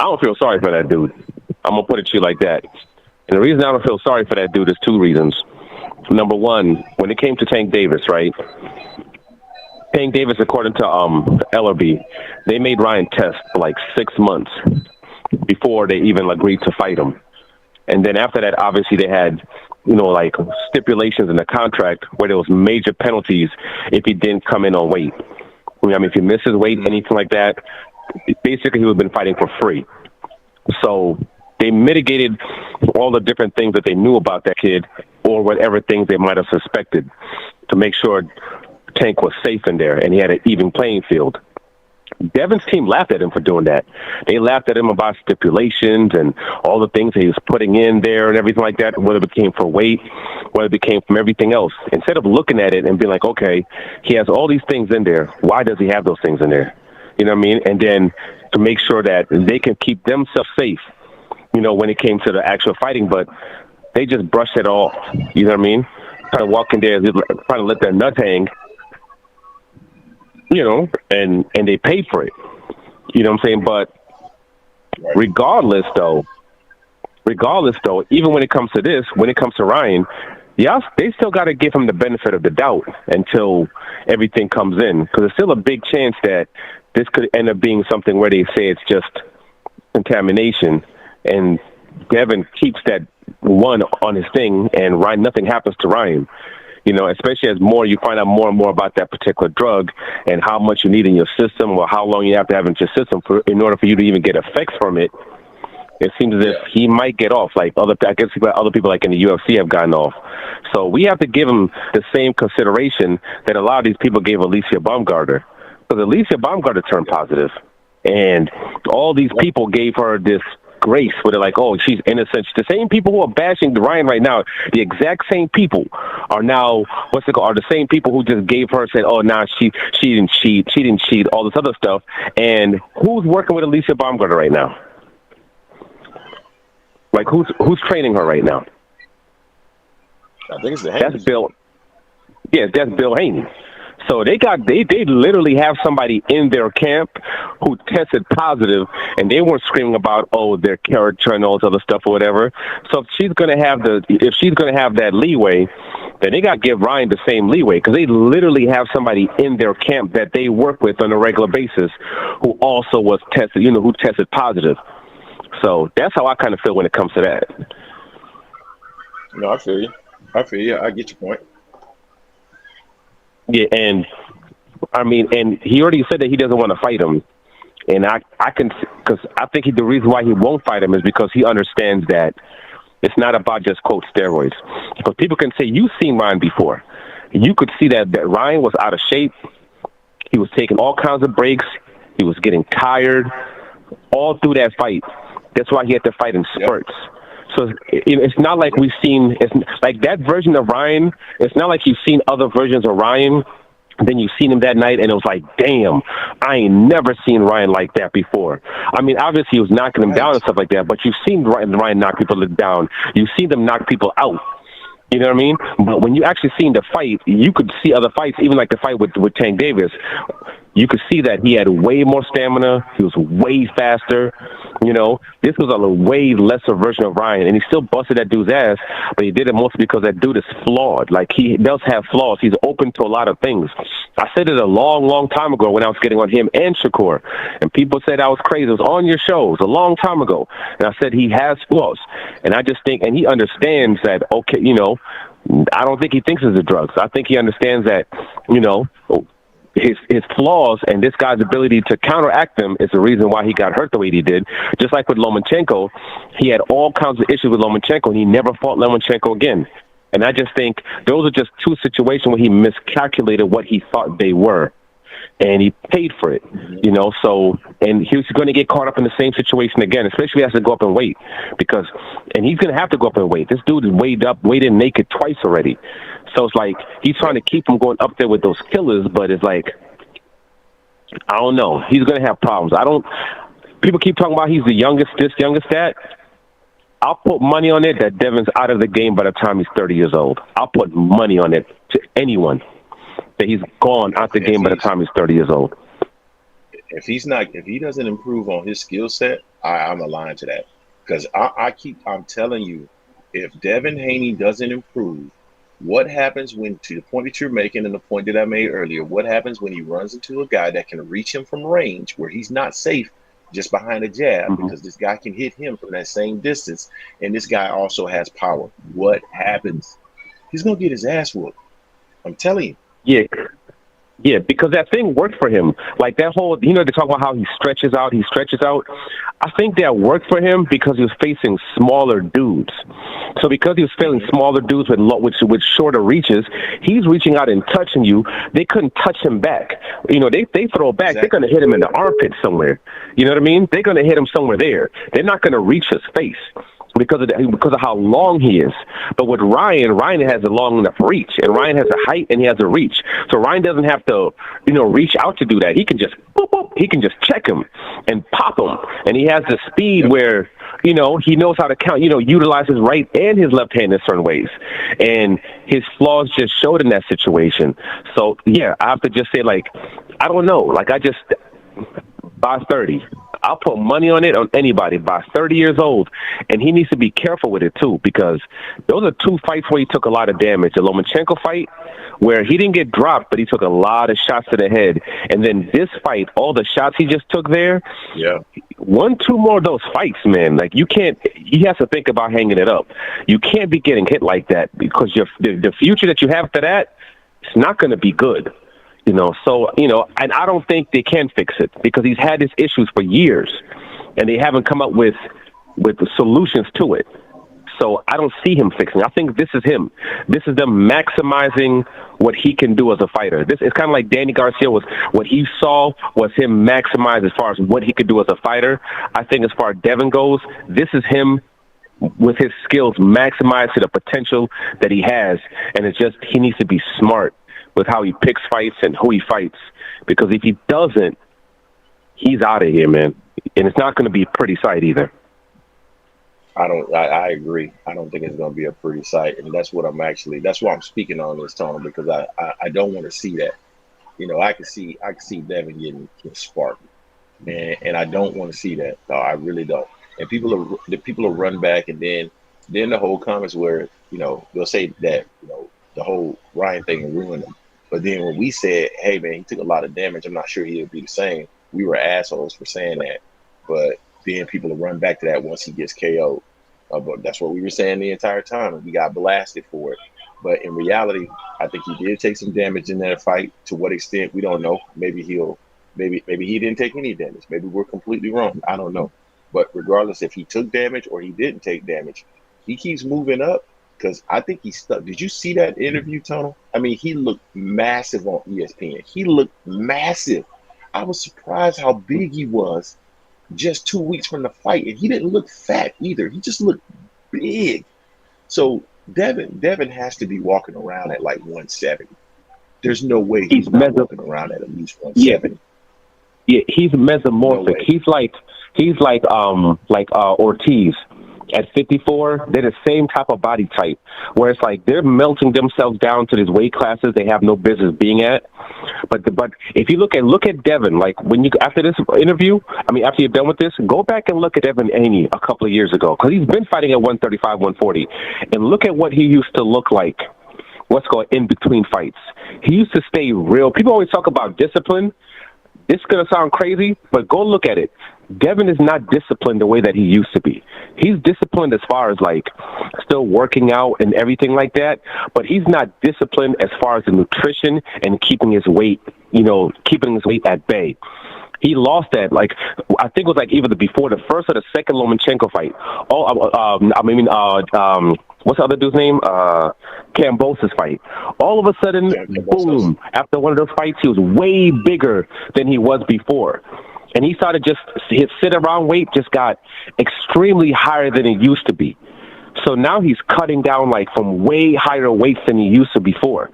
[SPEAKER 4] I don't feel sorry for that dude. I'm going to put it to you like that. And the reason I don't feel sorry for that dude is 2 reasons. Number one, when it came to Tank Davis, right? Tank Davis, according to LRB, they made Ryan test for like 6 months before they even agreed to fight him. And then after that, obviously they had, like stipulations in the contract where there was major penalties if he didn't come in on weight. I mean, if he misses weight, anything like that, basically he would have been fighting for free. So they mitigated all the different things that they knew about that kid, or whatever things they might have suspected, to make sure Tank was safe in there and he had an even playing field. Devin's team laughed at him for doing that. They laughed at him about stipulations and all the things that he was putting in there and everything like that, whether it became for weight, whether it became from everything else. Instead of looking at it and being like, okay, he has all these things in there. Why does he have those things in there? You know what I mean? And then to make sure that they can keep themselves safe, when it came to the actual fighting, but they just brushed it off. You know what I mean? Trying to walk in there, trying to let their nuts hang, and they paid for it. You know what I'm saying? But regardless though, even when it comes to this, when it comes to Ryan, they still got to give him the benefit of the doubt until everything comes in, because there's still a big chance that this could end up being something where they say it's just contamination, and Devin keeps that one on his thing, and Ryan, nothing happens to Ryan. You know, especially as you find out more and more about that particular drug and how much you need in your system, or how long you have to have in your system in order for you to even get effects from it. It seems as if he might get off, like other people like in the UFC have gotten off. So we have to give him the same consideration that a lot of these people gave Alicia Baumgartner, because Alicia Baumgartner turned positive, and all these people gave her this grace where they're like, oh, she's innocent. The same people who are bashing Ryan right now, the exact same people are now, are the same people who just gave her, said, oh, nah, she didn't cheat, all this other stuff. And who's working with Alicia Baumgartner right now? Like, who's training her right now?
[SPEAKER 2] I think it's the Haney.
[SPEAKER 4] That's Bill. Yeah, that's Bill Haney. So they literally have somebody in their camp who tested positive, and they weren't screaming about, oh, their character and all this other stuff or whatever. So if she's gonna have that leeway, then they got to give Ryan the same leeway, because they literally have somebody in their camp that they work with on a regular basis who also was tested, who tested positive. So that's how I kind of feel when it comes to that.
[SPEAKER 2] No, I feel you. I get your point.
[SPEAKER 4] Yeah, and and he already said that he doesn't want to fight him, and I think the reason why he won't fight him is because he understands that it's not about just quote steroids. Because people can say, you've seen Ryan before, you could see that Ryan was out of shape. He was taking all kinds of breaks. He was getting tired all through that fight. That's why he had to fight in spurts. So it's not like it's like that version of Ryan. It's not like you've seen other versions of Ryan, then you've seen him that night, and it was like, damn, I ain't never seen Ryan like that before. I mean, obviously he was knocking him down and stuff like that, but you've seen Ryan knock people down. You've seen them knock people out. You know what I mean? But when you actually seen the fight, you could see other fights, even like the fight with Tank Davis. You could see that he had way more stamina. He was way faster. This was a way lesser version of Ryan, and he still busted that dude's ass, but he did it mostly because that dude is flawed. Like, he does have flaws. He's open to a lot of things. I said it a long, long time ago when I was getting on him and Shakur, and people said I was crazy. It was on your shows a long time ago, and I said he has flaws, and I just think, and he understands that, okay, I don't think he thinks it's the drugs. I think he understands that, his flaws and this guy's ability to counteract them is the reason why he got hurt the way he did. Just like with Lomachenko, he had all kinds of issues with Lomachenko, and he never fought Lomachenko again. And I just think those are just two situations where he miscalculated what he thought they were, and he paid for it, So, and he was going to get caught up in the same situation again, especially if he has to go up in weight, and he's going to have to go up in weight. This dude is weighed in naked twice already. So it's like he's trying to keep him going up there with those killers, but it's like, I don't know. He's going to have problems. People keep talking about he's the youngest this, youngest that. I'll put money on it that Devin's out of the game by the time he's 30 years old. I'll put money on it to anyone that he's gone out the game by the time he's 30 years old.
[SPEAKER 2] If he doesn't improve on his skill set, I'm aligned to that. Because I'm telling you, if Devin Haney doesn't improve, what happens to the point that you're making and the point that I made earlier, what happens when he runs into a guy that can reach him from range where he's not safe just behind a jab, because this guy can hit him from that same distance, and this guy also has power? What happens? He's going to get his ass whooped. I'm telling you.
[SPEAKER 4] Yeah, because that thing worked for him. Like that whole, they talk about how he stretches out. I think that worked for him because he was facing smaller dudes. So because he was facing smaller dudes with shorter reaches, he's reaching out and touching you. They couldn't touch him back. They throw back. Exactly. They're going to hit him in the armpit somewhere. You know what I mean? They're going to hit him somewhere there. They're not going to reach his face because of how long he is. But with Ryan has a long enough reach, and Ryan has a height and he has a reach. So Ryan doesn't have to, reach out to do that. He can just boop, boop, he can just check him and pop him. And he has the speed where, he knows how to count, utilize his right and his left hand in certain ways. And his flaws just showed in that situation. So yeah, I have to just say, like, I don't know. Like, by 30, I'll put money on it on anybody by 30 years old. And he needs to be careful with it, too, because those are two fights where he took a lot of damage. The Lomachenko fight, where he didn't get dropped, but he took a lot of shots to the head. And then this fight, all the shots he just took there,
[SPEAKER 2] Yeah.
[SPEAKER 4] 1-2 more of those fights, man. Like, you can't, he has to think about hanging it up. You can't be getting hit like that because the future that you have after that, it's not going to be good. So, and I don't think they can fix it because he's had these issues for years and they haven't come up with the solutions to it. So I don't see him fixing it. I think this is him. This is them maximizing what he can do as a fighter. This is kind of like Danny Garcia was, what he saw was him maximize as far as what he could do as a fighter. I think as far as Devin goes, this is him with his skills maximize to the potential that he has. And it's just, he needs to be smart with how he picks fights and who he fights. Because if he doesn't, he's out of here, man. And it's not going to be a pretty sight either.
[SPEAKER 2] I agree. I don't think it's going to be a pretty sight. And that's why I'm speaking on this, Tony, because I don't want to see that. I can see Devin getting sparked. And I don't want to see that. No, I really don't. And people will run back, and then the whole comments where, they'll say that, the whole Ryan thing and ruin him. But then when we said, hey, man, he took a lot of damage, I'm not sure he'll be the same. We were assholes for saying that. But then people will run back to that once he gets KO'd. But that's what we were saying the entire time, and we got blasted for it. But in reality, I think he did take some damage in that fight. To what extent, we don't know. Maybe he didn't take any damage. Maybe we're completely wrong. I don't know. But regardless if he took damage or he didn't take damage, he keeps moving up. Because I think he's stuck. Did you see that interview, Tony? I mean, he looked massive on ESPN. He looked massive. I was surprised how big he was just 2 weeks from the fight. And he didn't look fat either. He just looked big. So Devin has to be walking around at like 170. There's no way he's not walking around at least 170.
[SPEAKER 4] Yeah, he's mesomorphic. No, he's like Ortiz. At 54, they're the same type of body type, where it's like they're melting themselves down to these weight classes they have no business being at. But if you look at Devin, like after this interview, after you're done with this, go back and look at Devin Haney a couple of years ago, because he's been fighting at 135, 140, and look at what he used to look like. What's going in between fights? He used to stay real. People always talk about discipline. This is going to sound crazy, but go look at it. Devin is not disciplined the way that he used to be. He's disciplined as far as like still working out and everything like that, but he's not disciplined as far as the nutrition and keeping his weight at bay. He lost that, I think it was either before the first or the second Lomachenko fight. What's the other dude's name? Kambosos fight. All of a sudden, boom, after one of those fights, he was way bigger than he was before. And he started his sit-around weight just got extremely higher than it used to be. So now he's cutting down from way higher weights than he used to before.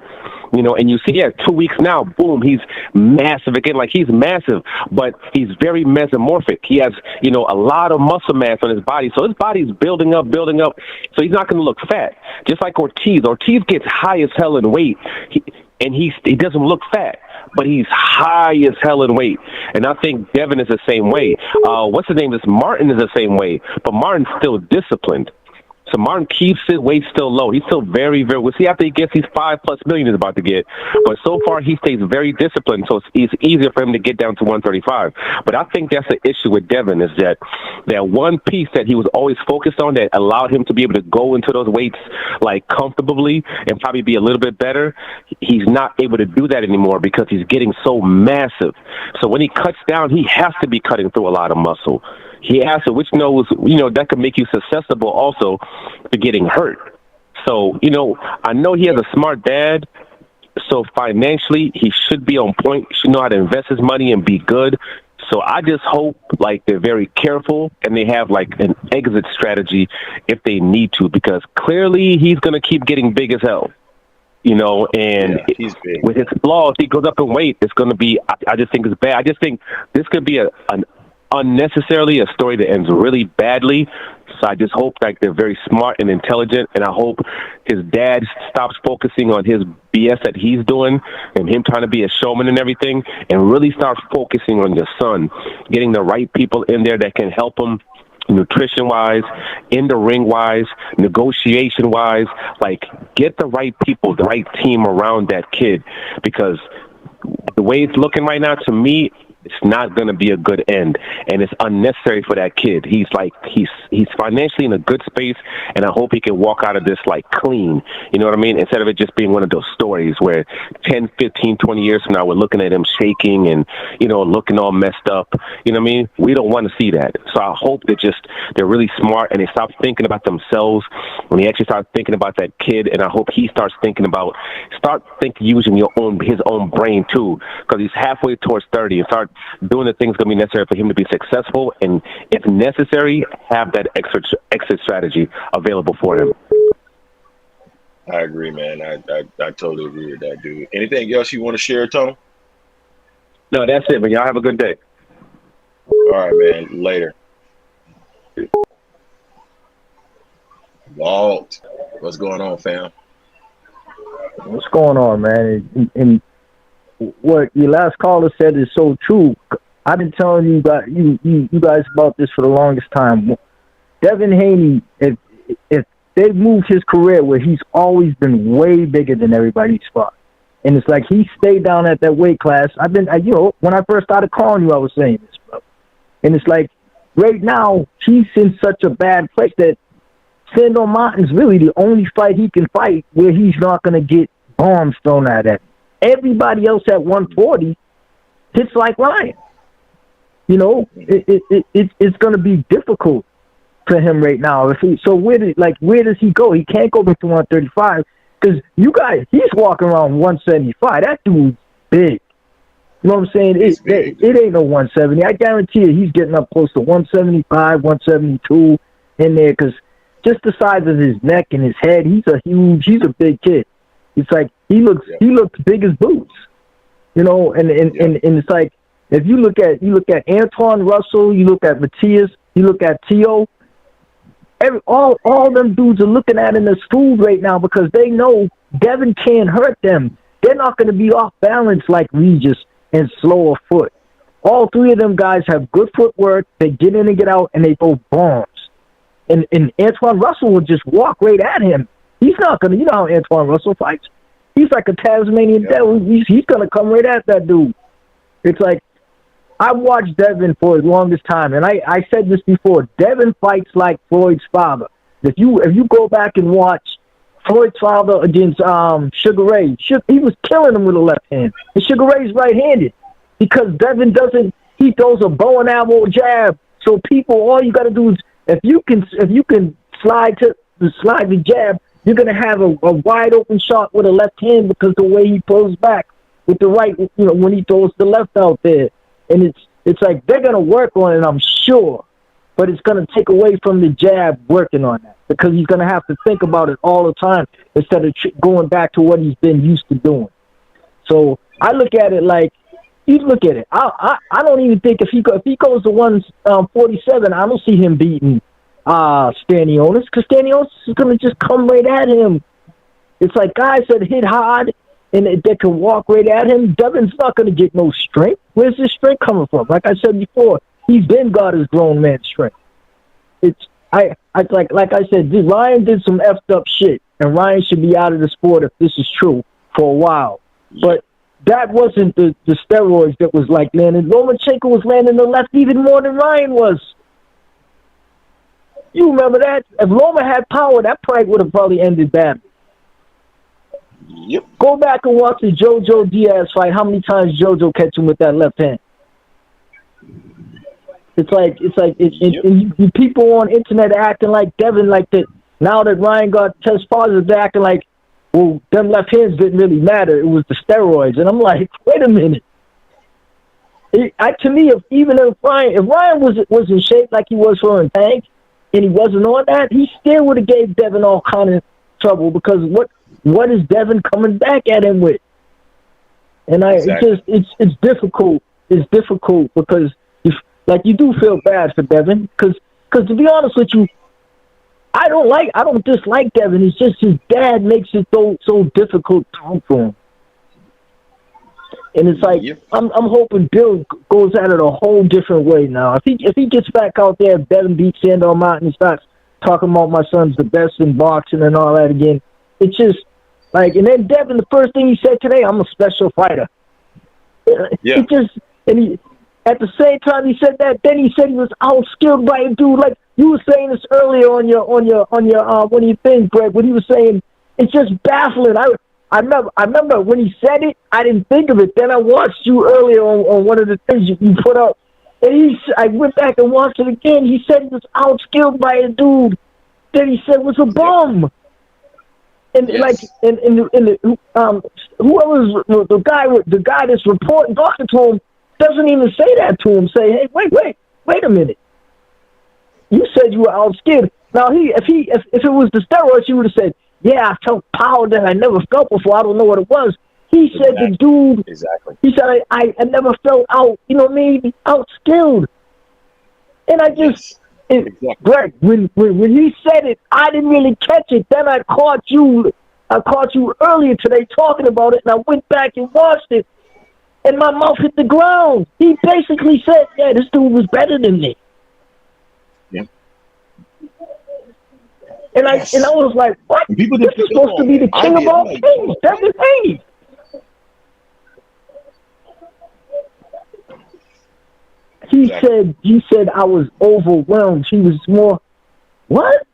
[SPEAKER 4] And you see, 2 weeks now, boom, he's massive again. He's massive, but he's very mesomorphic. He has, a lot of muscle mass on his body. So his body's building up. So he's not going to look fat. Just like Ortiz. Ortiz gets high as hell in weight, and he doesn't look fat, but he's high as hell in weight. And I think Devin is the same way. What's his name? Martin is the same way, but Martin's still disciplined. So Martin keeps his weight still low. He's still very, very. We'll see after he gets these $5+ million he's about to get. But so far he stays very disciplined, so it's easier for him to get down to 135. But I think that's the issue with Devin, is that one piece that he was always focused on that allowed him to be able to go into those weights comfortably and probably be a little bit better. He's not able to do that anymore because he's getting so massive. So when he cuts down, he has to be cutting through a lot of muscle. He has to, which that could make you susceptible also to getting hurt. So, I know he has a smart dad, so financially he should be on point. He should know how to invest his money and be good. So I just hope they're very careful and they have an exit strategy if they need to, because clearly he's going to keep getting big as hell. And
[SPEAKER 2] he's big.
[SPEAKER 4] With his flaws, he goes up in weight. It's going to be, I just think it's bad. I just think this could be unnecessarily a story that ends really badly. So I just hope like they're very smart and intelligent, and I hope his dad stops focusing on his BS that he's doing and him trying to be a showman and everything, and really starts focusing on the son, getting the right people in there that can help him nutrition-wise, in the ring-wise, negotiation-wise. Like, get the right people, the right team around that kid, because the way it's looking right now, to me, it's not going to be a good end, and it's unnecessary for that kid. He's financially in a good space, and I hope he can walk out of this like clean. You know what I mean? Instead of it just being one of those stories where 10, 15, 20 years from now we're looking at him shaking and, you know, looking all messed up. You know what I mean? We don't want to see that. So I hope that they're really smart and they stop thinking about themselves when they actually start thinking about that kid. And I hope he starts using his own brain too, because he's halfway towards 30, and start doing the things going to be necessary for him to be successful, and if necessary, have that exit strategy available for him.
[SPEAKER 2] I agree, man. I totally agree with that, dude. Anything else you want to share, Tone?
[SPEAKER 4] No, that's it, man. Y'all have a good day.
[SPEAKER 2] All right, man. Later. Walt, what's going on, fam?
[SPEAKER 3] What's going on, man? And what your last caller said is so true. I've been telling you guys about this for the longest time. Devin Haney, if they moved his career where he's always been way bigger than everybody's spot, and it's like he stayed down at that weight class. When I first started calling you, I was saying this, bro. And it's like right now he's in such a bad place that Sando Martin's really the only fight he can fight where he's not going to get bombs thrown at him. Everybody else at 140 hits like Ryan. You know, it's going to be difficult for him right now. Where does he go? He can't go back to 135 because he's walking around 175. That dude's big. You know what I'm saying? It ain't no 170. I guarantee you he's getting up close to 175, 172 in there, because just the size of his neck and his head, he's a big kid. It's like he looks big as boots, you know. And it's like if you look at Antoine Russell, you look at Matias, you look at Tio. All them dudes are looking at him as food right now because they know Devin can't hurt them. They're not going to be off balance like Regis and slow of foot. All three of them guys have good footwork. They get in and get out, and they throw bombs. And Antoine Russell will just walk right at him. He's not going to, you know how Antoine Russell fights? He's like a Tasmanian devil. He's going to come right at that dude. It's like, I've watched Devin for the longest time, and I said this before. Devin fights like Floyd's father. If you go back and watch Floyd's father against Sugar Ray, he was killing him with a left hand. And Sugar Ray's right-handed because Devin he throws a bow and arrow jab. So all you got to do is, if you can slide the jab, you're going to have a wide open shot with a left hand because the way he pulls back with the right, you know, when he throws the left out there. And it's like they're going to work on it, I'm sure, but it's going to take away from the jab working on that because he's going to have to think about it all the time instead of going back to what he's been used to doing. So I look at it like, you look at it. I don't even think if he goes to 147, I don't see him beating Stanionis because Stanionis is going to just come right at him. It's like guys that hit hard and that can walk right at him. Devin's not going to get no strength. Where's his strength coming from? Like I said before, he's been got his grown man strength. Like I said, Ryan did some effed up shit, and Ryan should be out of the sport if this is true for a while. But that wasn't the steroids that was like landing. Lomachenko was landing the left even more than Ryan was. You remember that? If Loma had power, that fight would have probably ended badly.
[SPEAKER 2] Yep.
[SPEAKER 3] Go back and watch the JoJo Diaz fight. How many times JoJo catch him with that left hand? It's like you people on internet acting like Devin like that. Now that Ryan got test positive, they're acting like, well, them left hands didn't really matter. It was the steroids. And I'm like, wait a minute. To me, if Ryan was in shape like he was for a tank, and he wasn't on that, he still would have gave Devin all kind of trouble because what is Devin coming back at him with? And it's difficult. It's difficult because if Like, you do feel bad for Devin, because to be honest with you, I don't dislike Devin. It's just his dad makes it so difficult to root for him. And it's like,
[SPEAKER 2] Yep.
[SPEAKER 3] I'm hoping Bill goes at it a whole different way now. If he gets back out there, if Devin beats Sandor Martin and starts talking about my son's the best in boxing and all that again, it's just like, and then Devin, the first thing he said today, I'm a special fighter.
[SPEAKER 2] Yeah.
[SPEAKER 3] At the same time he said that, then he said he was outskilled by a dude. Like, you were saying this earlier on your one of your things, Greg, when he was saying it's just baffling. I remember when he said it, I didn't think of it. Then I watched you earlier on one of the things you put up, and I went back and watched it again. He said he was outskilled by a dude that he said was a bum. And
[SPEAKER 2] Yes.
[SPEAKER 3] whoever's the guy that's reporting talking to him doesn't even say that to him. Say, hey, wait a minute. You said you were outskilled. Now if it was the steroids, he would have said, yeah, I felt power that I never felt before. I don't know what it was. He said the dude.
[SPEAKER 2] Exactly.
[SPEAKER 3] He said I never felt outskilled. And I just.
[SPEAKER 2] Exactly.
[SPEAKER 3] Greg, when he said it, I didn't really catch it. Then I caught you earlier today talking about it, and I went back and watched it, and my mouth hit the ground. He basically said, yeah, this dude was better than me.
[SPEAKER 2] Yeah.
[SPEAKER 3] And I was like, what? This is supposed to be the king of all kings, Devin Haney. He said I was overwhelmed. He was more, what?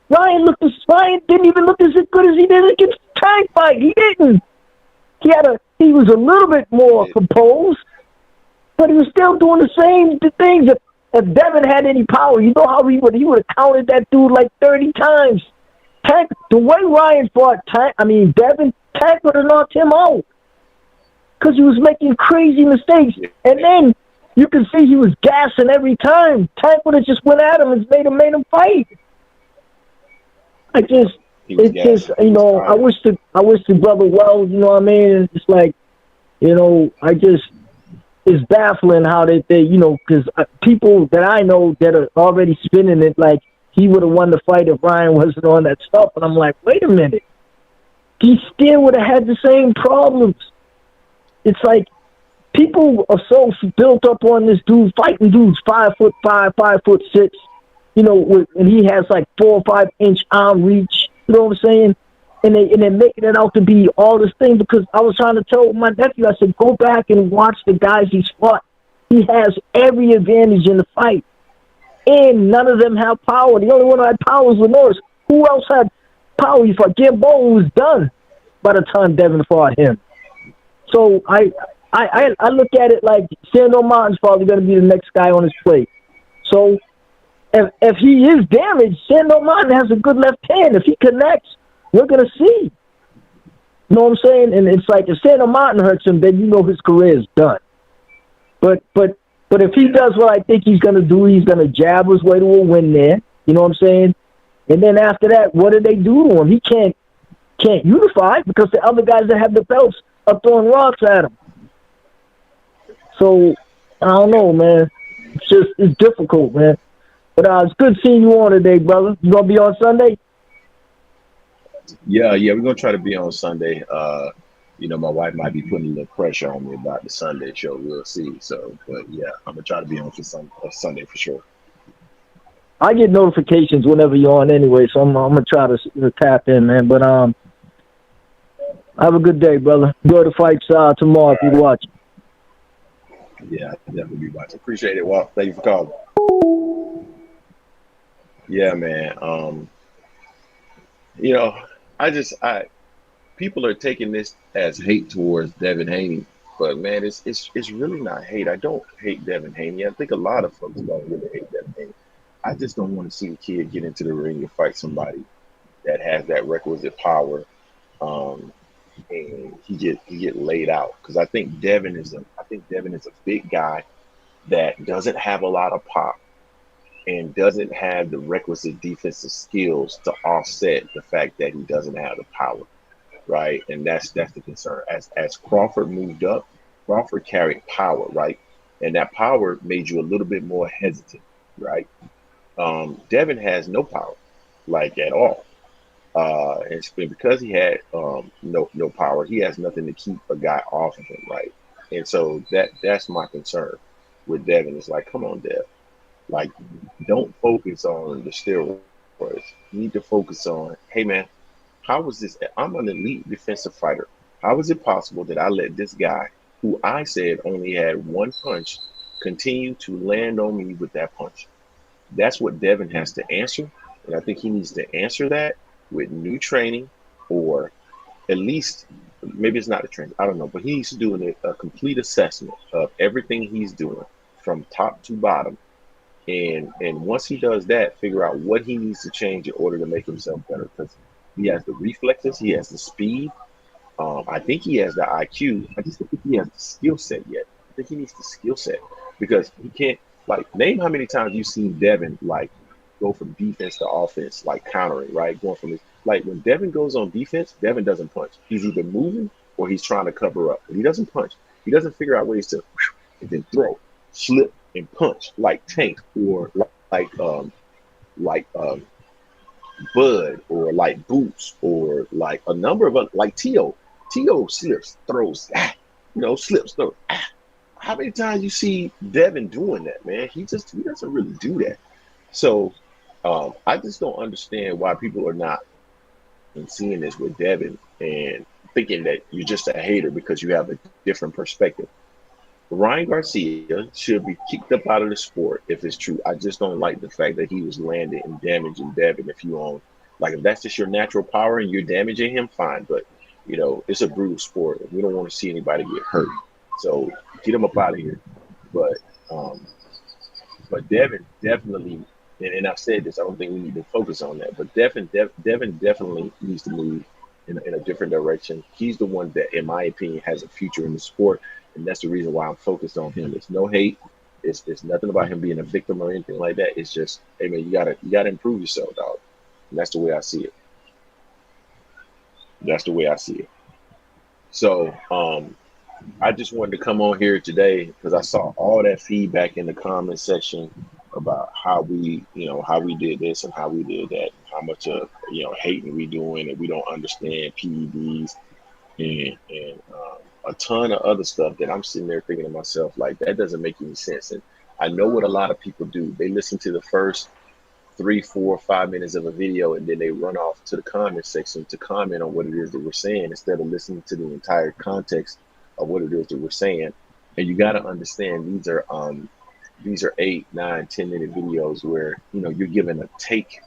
[SPEAKER 3] Ryan didn't even look as good as he did against the Tank fight. He didn't. He was a little bit more composed, but he was still doing the same things. If Devin had any power, you know how he would have counted that dude like 30 times. Tank, the way Ryan fought Devin, Tank would have knocked him out because he was making crazy mistakes. And then you can see he was gassing every time. Tank would have just went at him and made him fight. I wish the brother well, you know what I mean? It's like, it's baffling how they because people that I know that are already spinning it like he would have won the fight if Ryan wasn't on that stuff. And I'm like, wait a minute. He still would have had the same problems. It's like, people are so built up on this dude fighting dudes 5'5", 5'6", and he has like 4 or 5 inch arm reach. You know what I'm saying? And they're making it out to be all this thing because I was trying to tell my nephew, I said, go back and watch the guys he's fought. He has every advantage in the fight, and none of them have power. The only one who had power was Lenoris. Who else had power? He fought Gamboa, was done by the time Devin fought him. So I look at it like Sandor Martin's probably going to be the next guy on his plate. So if he is damaged, Sandor Martin has a good left hand. If he connects, we're going to see. You know what I'm saying? And it's like if Sandor Martin hurts him, then his career is done. But if he does what I think he's going to do, he's going to jab his way to a win there. You know what I'm saying? And then after that, what do they do to him? He can't unify because the other guys that have the belts are throwing rocks at him. So, I don't know, man. It's difficult, man. But it's good seeing you on today, brother. You going to be on Sunday?
[SPEAKER 2] Yeah, we're going to try to be on Sunday. My wife might be putting a little pressure on me about the Sunday show. We'll see. So, but yeah, I'm going to try to be on for Sunday for sure.
[SPEAKER 3] I get notifications whenever you're on anyway, so I'm going to try to tap in, man. But have a good day, brother. Enjoy the fights tomorrow if you watch.
[SPEAKER 2] Yeah, definitely be watching. Appreciate it, Walt. Thank you for calling. Yeah, man. People are taking this as hate towards Devin Haney, but man, it's really not hate. I don't hate Devin Haney. I think a lot of folks don't really hate Devin Haney. I just don't want to see a kid get into the ring and fight somebody that has that requisite power, and he get laid out. Because I think Devin is a big guy that doesn't have a lot of pop and doesn't have the requisite defensive skills to offset the fact that he doesn't have the power, right? And that's the concern. As Crawford moved up, Crawford carried power, right? and that power made you a little bit more hesitant, right? Devin has no power, like at all. And it's been because he had no power, he has nothing to keep a guy off of him, right? And so that's my concern with Devin. It's like, come on, Dev, like don't focus on the steroids. You need to focus on, hey man, how was this? I'm an elite defensive fighter. How is it possible that I let this guy, who I said only had one punch, continue to land on me with that punch? That's what Devin has to answer. And I think he needs to answer that with new training, or at least maybe it's not a training, I don't know, but he needs to do a complete assessment of everything he's doing from top to bottom. And once he does that, figure out what he needs to change in order to make himself better. Because he has the reflexes, he has the speed. I think he has the IQ. I just don't think he has the skill set yet. I think he needs the skill set because he can't, like, name how many times you've seen Devin like go from defense to offense, like countering, right? Going from his, like when Devin goes on defense, Devin doesn't punch. He's either moving or he's trying to cover up. But he doesn't punch. He doesn't figure out ways to and then throw, slip, and punch like Tank or like Bud or like Boots or like a number of other, like T.O. T.O. slips, throws, slips, throws. How many times you see Devin doing that, man? He doesn't really do that. So I just don't understand why people are not seeing this with Devin and thinking that you're just a hater because you have a different perspective. Ryan Garcia should be kicked up out of the sport if it's true. I just don't like the fact that he was landing and damaging Devin. If that's just your natural power and you're damaging him, fine. But, it's a brutal sport. We don't want to see anybody get hurt. So get him up out of here. But Devin definitely, and I've said this, I don't think we need to focus on that. But Devin definitely needs to move in a different direction. He's the one that, in my opinion, has a future in the sport. And that's the reason why I'm focused on him. It's no hate. It's nothing about him being a victim or anything like that. It's just, hey man, you gotta improve yourself, dog. And that's the way I see it. That's the way I see it. So I just wanted to come on here today because I saw all that feedback in the comment section about how we did this and how we did that, and how much hating we doing, and we don't understand PEDs and a ton of other stuff that I'm sitting there thinking to myself, like, that doesn't make any sense. And I know what a lot of people do. They listen to the first 3, 4, 5 minutes of a video, and then they run off to the comment section to comment on what it is that we're saying instead of listening to the entire context of what it is that we're saying. And you got to understand these are 8, 9, 10-minute videos where you're giving a take,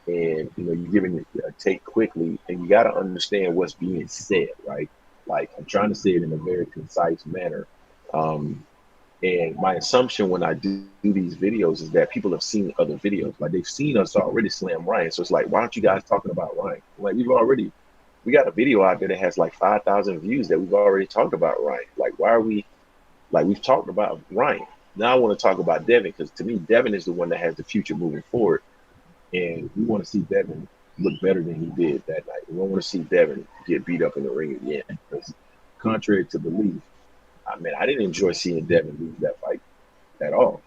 [SPEAKER 2] and you're giving a take quickly, and you got to understand what's being said, right? Like, I'm trying to say it in a very concise manner. And my assumption when I do these videos is that people have seen other videos. Like, they've seen us already slam Ryan. So it's like, why aren't you guys talking about Ryan? Like, we got a video out there that has like 5,000 views that we've already talked about Ryan. Like, why are we, like, we've talked about Ryan. Now I want to talk about Devin, because to me, Devin is the one that has the future moving forward. And we want to see Devin look better than he did that night. We don't want to see Devin get beat up in the ring again. Because contrary to belief, I didn't enjoy seeing Devin lose that fight at all.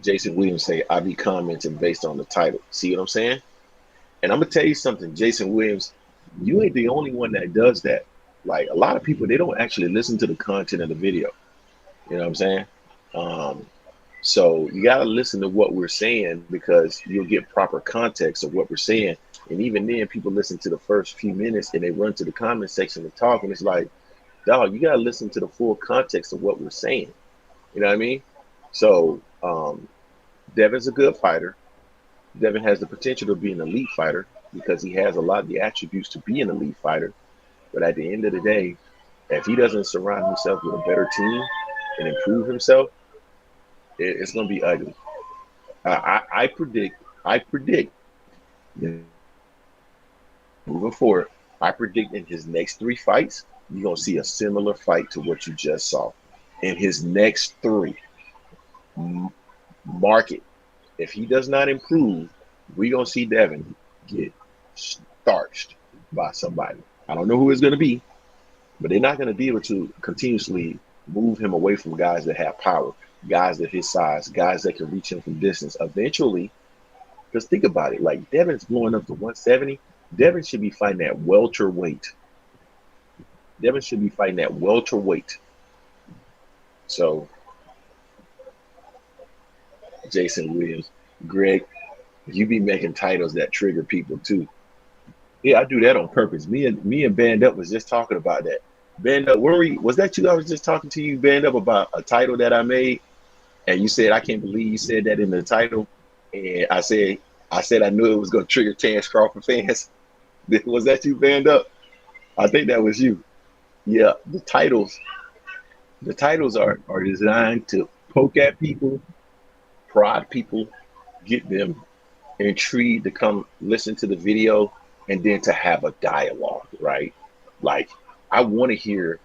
[SPEAKER 2] Jason Williams say, I be commenting based on the title. See what I'm saying? And I'm going to tell you something, Jason Williams, you ain't the only one that does that. Like, a lot of people, they don't actually listen to the content of the video. You know what I'm saying? So you got to listen to what we're saying, because you'll get proper context of what we're saying. And even then, people listen to the first few minutes and they run to the comment section and talk. And it's like, dog, you got to listen to the full context of what we're saying. You know what I mean? So Devin's a good fighter. Devin has the potential to be an elite fighter because he has a lot of the attributes to be an elite fighter. But at the end of the day, if he doesn't surround himself with a better team and improve himself, it's going to be ugly. I predict, moving forward, I predict in his next 3 fights, you're going to see a similar fight to what you just saw. In his next 3, mark it. If he does not improve, we're going to see Devin get starched by somebody. I don't know who it's going to be, but they're not going to be able to continuously move him away from guys that have power, guys that his size, guys that can reach him from distance. Eventually, because think about it, like Devin's blowing up to 170. Devin should be fighting at welterweight. Devin should be fighting at welterweight. So, Jason Williams, Greg, you be making titles that trigger people too. Yeah, I do that on purpose. Me and Band Up was just talking about that. Band Up, was that you? I was just talking to you, Band Up, about a title that I made, and you said, I can't believe you said that in the title. And I said I knew it was gonna trigger Terrence Crawford fans. Was that you, Band Up? I think that was you. Yeah, the titles are designed to poke at people, prod people, get them intrigued to come listen to the video, and then to have a dialogue, right? Like I want to hear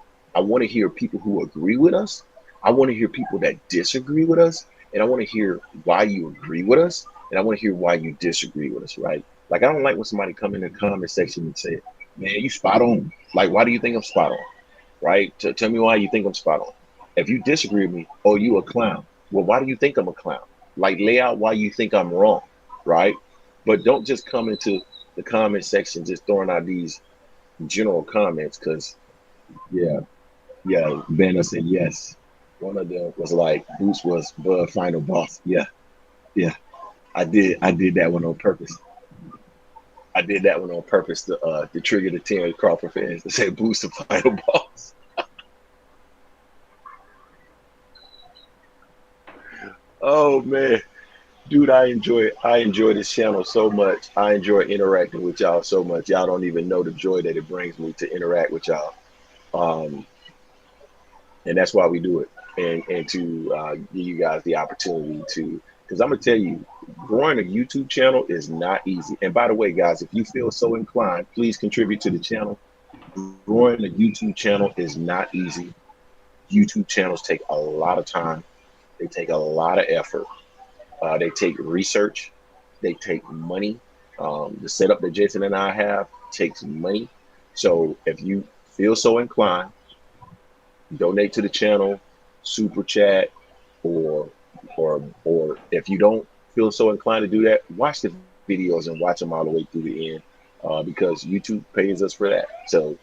[SPEAKER 2] people who agree with us. I want to hear people that disagree with us, and I want to hear why you agree with us, and I want to hear why you disagree with us, right? Like I don't like when somebody come in the comment section and say, "Man, you spot on." Like, why do you think I'm spot on? Right? Tell me why you think I'm spot on. If you disagree with me, oh, you a clown. Well, why do you think I'm a clown? Like, lay out why you think I'm wrong, right? But don't just come into the comment section just throwing out these general comments, because yeah, Banner said yes. One of them was like, Boots was Bud final boss. Yeah. I did that one on purpose. I did that one on purpose to trigger the Terrence Crawford fans to say Boots the final boss. Oh man. Dude, I enjoy this channel so much. I enjoy interacting with y'all so much. Y'all don't even know the joy that it brings me to interact with y'all. And that's why we do it. And to give you guys the opportunity to, because I'm gonna tell you, growing a YouTube channel is not easy. And by the way, guys, if you feel so inclined, please contribute to the channel. Growing a YouTube channel is not easy. YouTube channels take a lot of time. They take a lot of effort. They take research. They take money. The setup that Jason and I have takes money. So if you feel so inclined, donate to the channel, super chat, or if you don't feel so inclined to do that, watch the videos and watch them all the way through the end, because YouTube pays us for that. So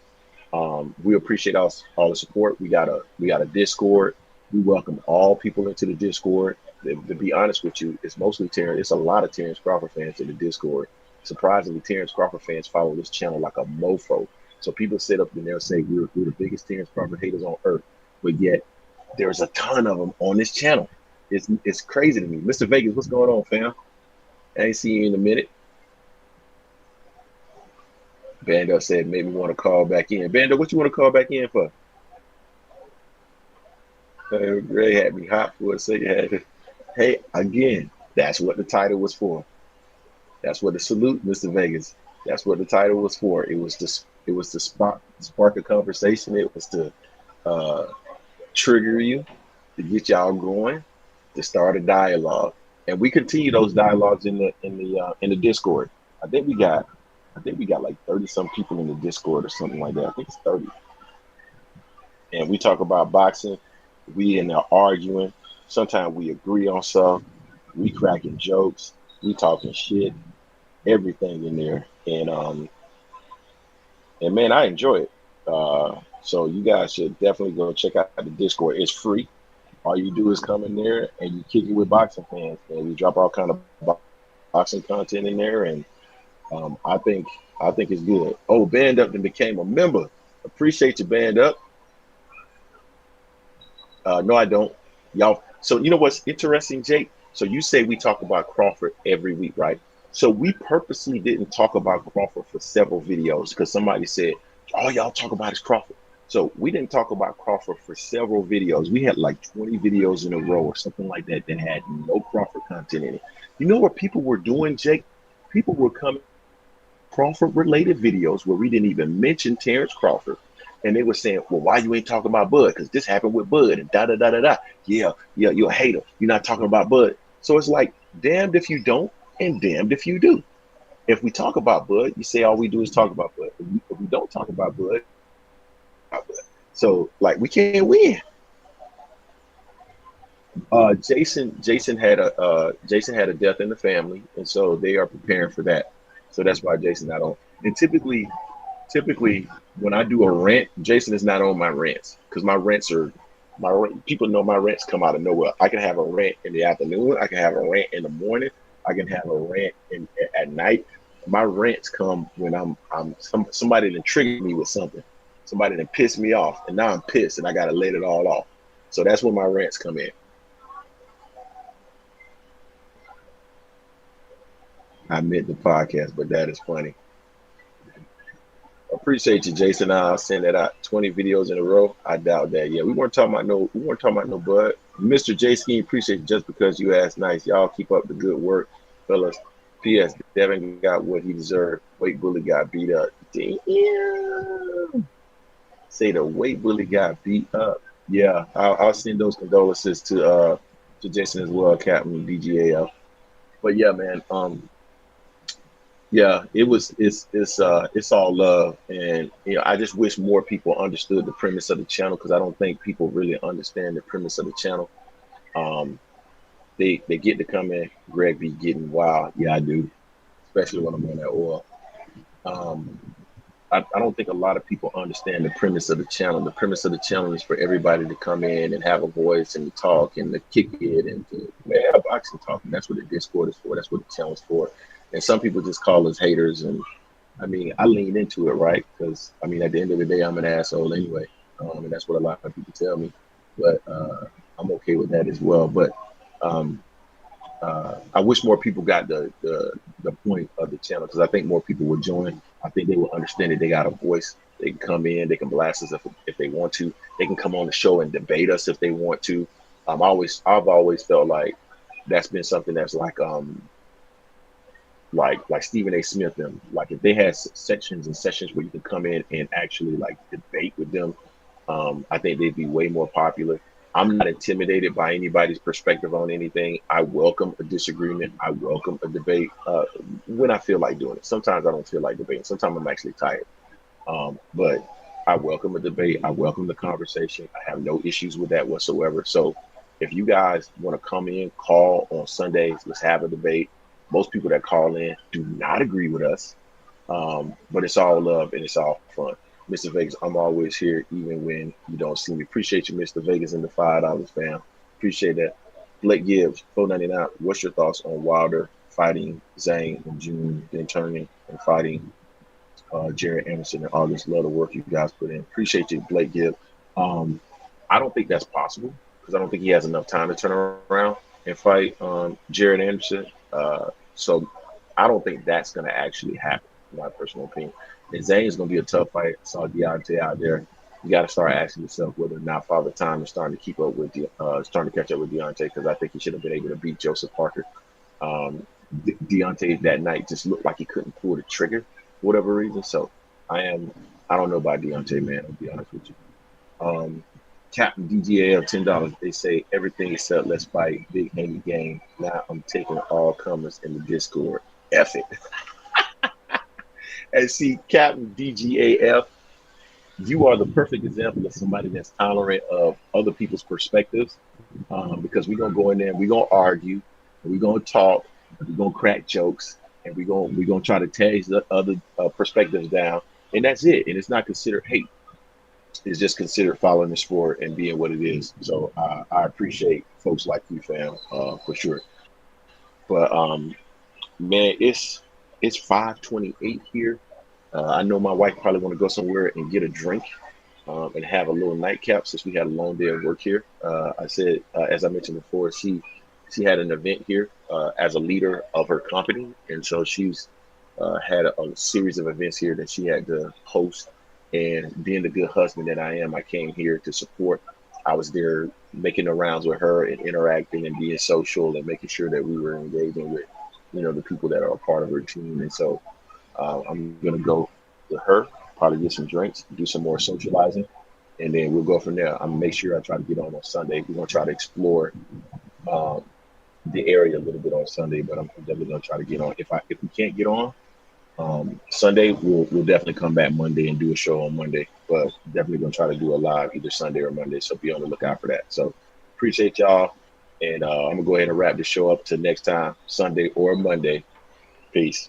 [SPEAKER 2] we appreciate all the support. We got a Discord. We welcome all people into the Discord. To be honest with you, it's mostly Terrence. It's a lot of Terrence Crawford fans in the Discord. Surprisingly, Terrence Crawford fans follow this channel like a mofo. So people sit up and they'll say we're the biggest Terrence Crawford haters on earth, but yet there's a ton of them on this channel. It's crazy to me. Mr. Vegas, what's going on, fam? I ain't seen you in a minute. Bando said maybe want to call back in. Bando, what you want to call back in for? Gray had me hot for a second. Hey, again, that's what the title was for. That's what the salute, Mr. Vegas. That's what the title was for. It was to spark a conversation. It was to trigger you, to get y'all going, to start a dialogue. And we continue those dialogues in the Discord. I think we got like 30 some people in the Discord or something like that. I think it's 30. And we talk about boxing. We in there arguing. Sometimes we agree on stuff. We cracking jokes. We talking shit. Everything in there. And man, I enjoy it. So you guys should definitely go check out the Discord. It's free. All you do is come in there and you kick it with boxing fans. And we drop all kind of boxing content in there. And I think it's good. Oh, Band Up and became a member. Appreciate you, Band Up. No, I don't. Y'all. So you know what's interesting, Jake? So you say we talk about Crawford every week, right? So we purposely didn't talk about Crawford for several videos because somebody said, all y'all talk about is Crawford. So we didn't talk about Crawford for several videos. We had like 20 videos in a row or something like that that had no Crawford content in it. You know what people were doing, Jake? People were coming Crawford-related videos where we didn't even mention Terrence Crawford. And they were saying, well, why you ain't talking about Bud? Because this happened with Bud and da-da-da-da-da. Yeah, you're a hater. You're not talking about Bud. So it's like, damned if you don't and damned if you do. If we talk about Bud, you say all we do is talk about Bud. If we don't talk about Bud, So like we can't win. Jason had a death in the family, and so they are preparing for that. So that's why Jason not on. And typically when I do a rant, Jason is not on my rants because people know my rants come out of nowhere. I can have a rant in the afternoon. I can have a rant in the morning. I can have a rant at night. My rants come when somebody that triggered me with something. Somebody that pissed me off, and now I'm pissed, and I gotta let it all off. So that's when my rants come in. I meant the podcast, but that is funny. Appreciate you, Jason. I'll send that out 20 videos in a row. I doubt that. Yeah, we weren't talking about no bud. Mr. J Scheme, appreciate you just because you asked nice. Y'all keep up the good work, fellas. P.S. Devin got what he deserved. Weight bully got beat up. Damn. Say the weight bully got beat up. Yeah, I'll send those condolences to Jason as well, Captain DGAL. But yeah, man. Yeah, it's all love, and I just wish more people understood the premise of the channel because I don't think people really understand the premise of the channel. They get to come in, Greg be getting wild. Yeah, I do, especially when I'm on that oil. I don't think a lot of people understand the premise of the channel. The premise of the channel is for everybody to come in and have a voice and to talk and to kick it and to have boxing talk. And that's what the Discord is for. That's what the channel is for. And some people just call us haters. And I mean, I lean into it, right? Because I mean, at the end of the day, I'm an asshole anyway. And that's what a lot of people tell me. But I'm okay with that as well. But I wish more people got the point of the channel because I think more people would join. I think they will understand that they got a voice. They can come in, they can blast us if they want to. They can come on the show and debate us if they want to. I've always felt like that's been something that's like Stephen A. Smith them. Like if they had sections and sessions where you can come in and actually like debate with them, I think they'd be way more popular. I'm not intimidated by anybody's perspective on anything. I welcome a disagreement. I welcome a debate when I feel like doing it. Sometimes I don't feel like debating. Sometimes I'm actually tired. But I welcome a debate. I welcome the conversation. I have no issues with that whatsoever. So if you guys want to come in, call on Sundays, let's have a debate. Most people that call in do not agree with us, but it's all love and it's all fun. Mr. Vegas, I'm always here, even when you don't see me. Appreciate you, Mr. Vegas, and the $5, fam. Appreciate that. Blake Gibbs, $4.99. What's your thoughts on Wilder fighting Zane in June, then turning and fighting Jared Anderson in August? Love the work you guys put in. Appreciate you, Blake Gibbs. I don't think that's possible because I don't think he has enough time to turn around and fight Jared Anderson. So I don't think that's going to actually happen, in my personal opinion. And Zane is going to be a tough fight. I saw Deontay out there. You got to start asking yourself whether or not Father Time is starting to keep up with starting to catch up with Deontay because I think he should have been able to beat Joseph Parker. Deontay that night just looked like he couldn't pull the trigger for whatever reason. So I don't know about Deontay, man. I'll be honest with you. Captain DGA $10. They say everything except let's fight. Big Haney game. Now I'm taking all comers in the Discord. F it. And see, Captain DGAF, you are the perfect example of somebody that's tolerant of other people's perspectives because we're going to go in there and we're going to argue, and we're going to talk, and we're going to crack jokes, and we're going to try to tear the other perspectives down. And that's it. And it's not considered hate. It's just considered following the sport and being what it is. So I appreciate folks like you, fam, for sure. But, man, it's 5:28 here. I know my wife probably want to go somewhere and get a drink and have a little nightcap since we had a long day of work here. I said, as I mentioned before, she had an event here as a leader of her company. And so she's had a series of events here that she had to host. And being the good husband that I am, I came here to support. I was there making the rounds with her and interacting and being social and making sure that we were engaging with the people that are a part of her team. And so I'm going to go to her, probably get some drinks, do some more socializing, and then we'll go from there. I'm going to make sure I try to get on Sunday. We're going to try to explore the area a little bit on Sunday, but I'm definitely going to try to get on. If we can't get on Sunday, we'll definitely come back Monday and do a show on Monday. but definitely gonna try to do a live either Sunday or Monday. So be on the lookout for that. So appreciate y'all, and I'm gonna go ahead and wrap the show up to next time, Sunday or Monday. Peace.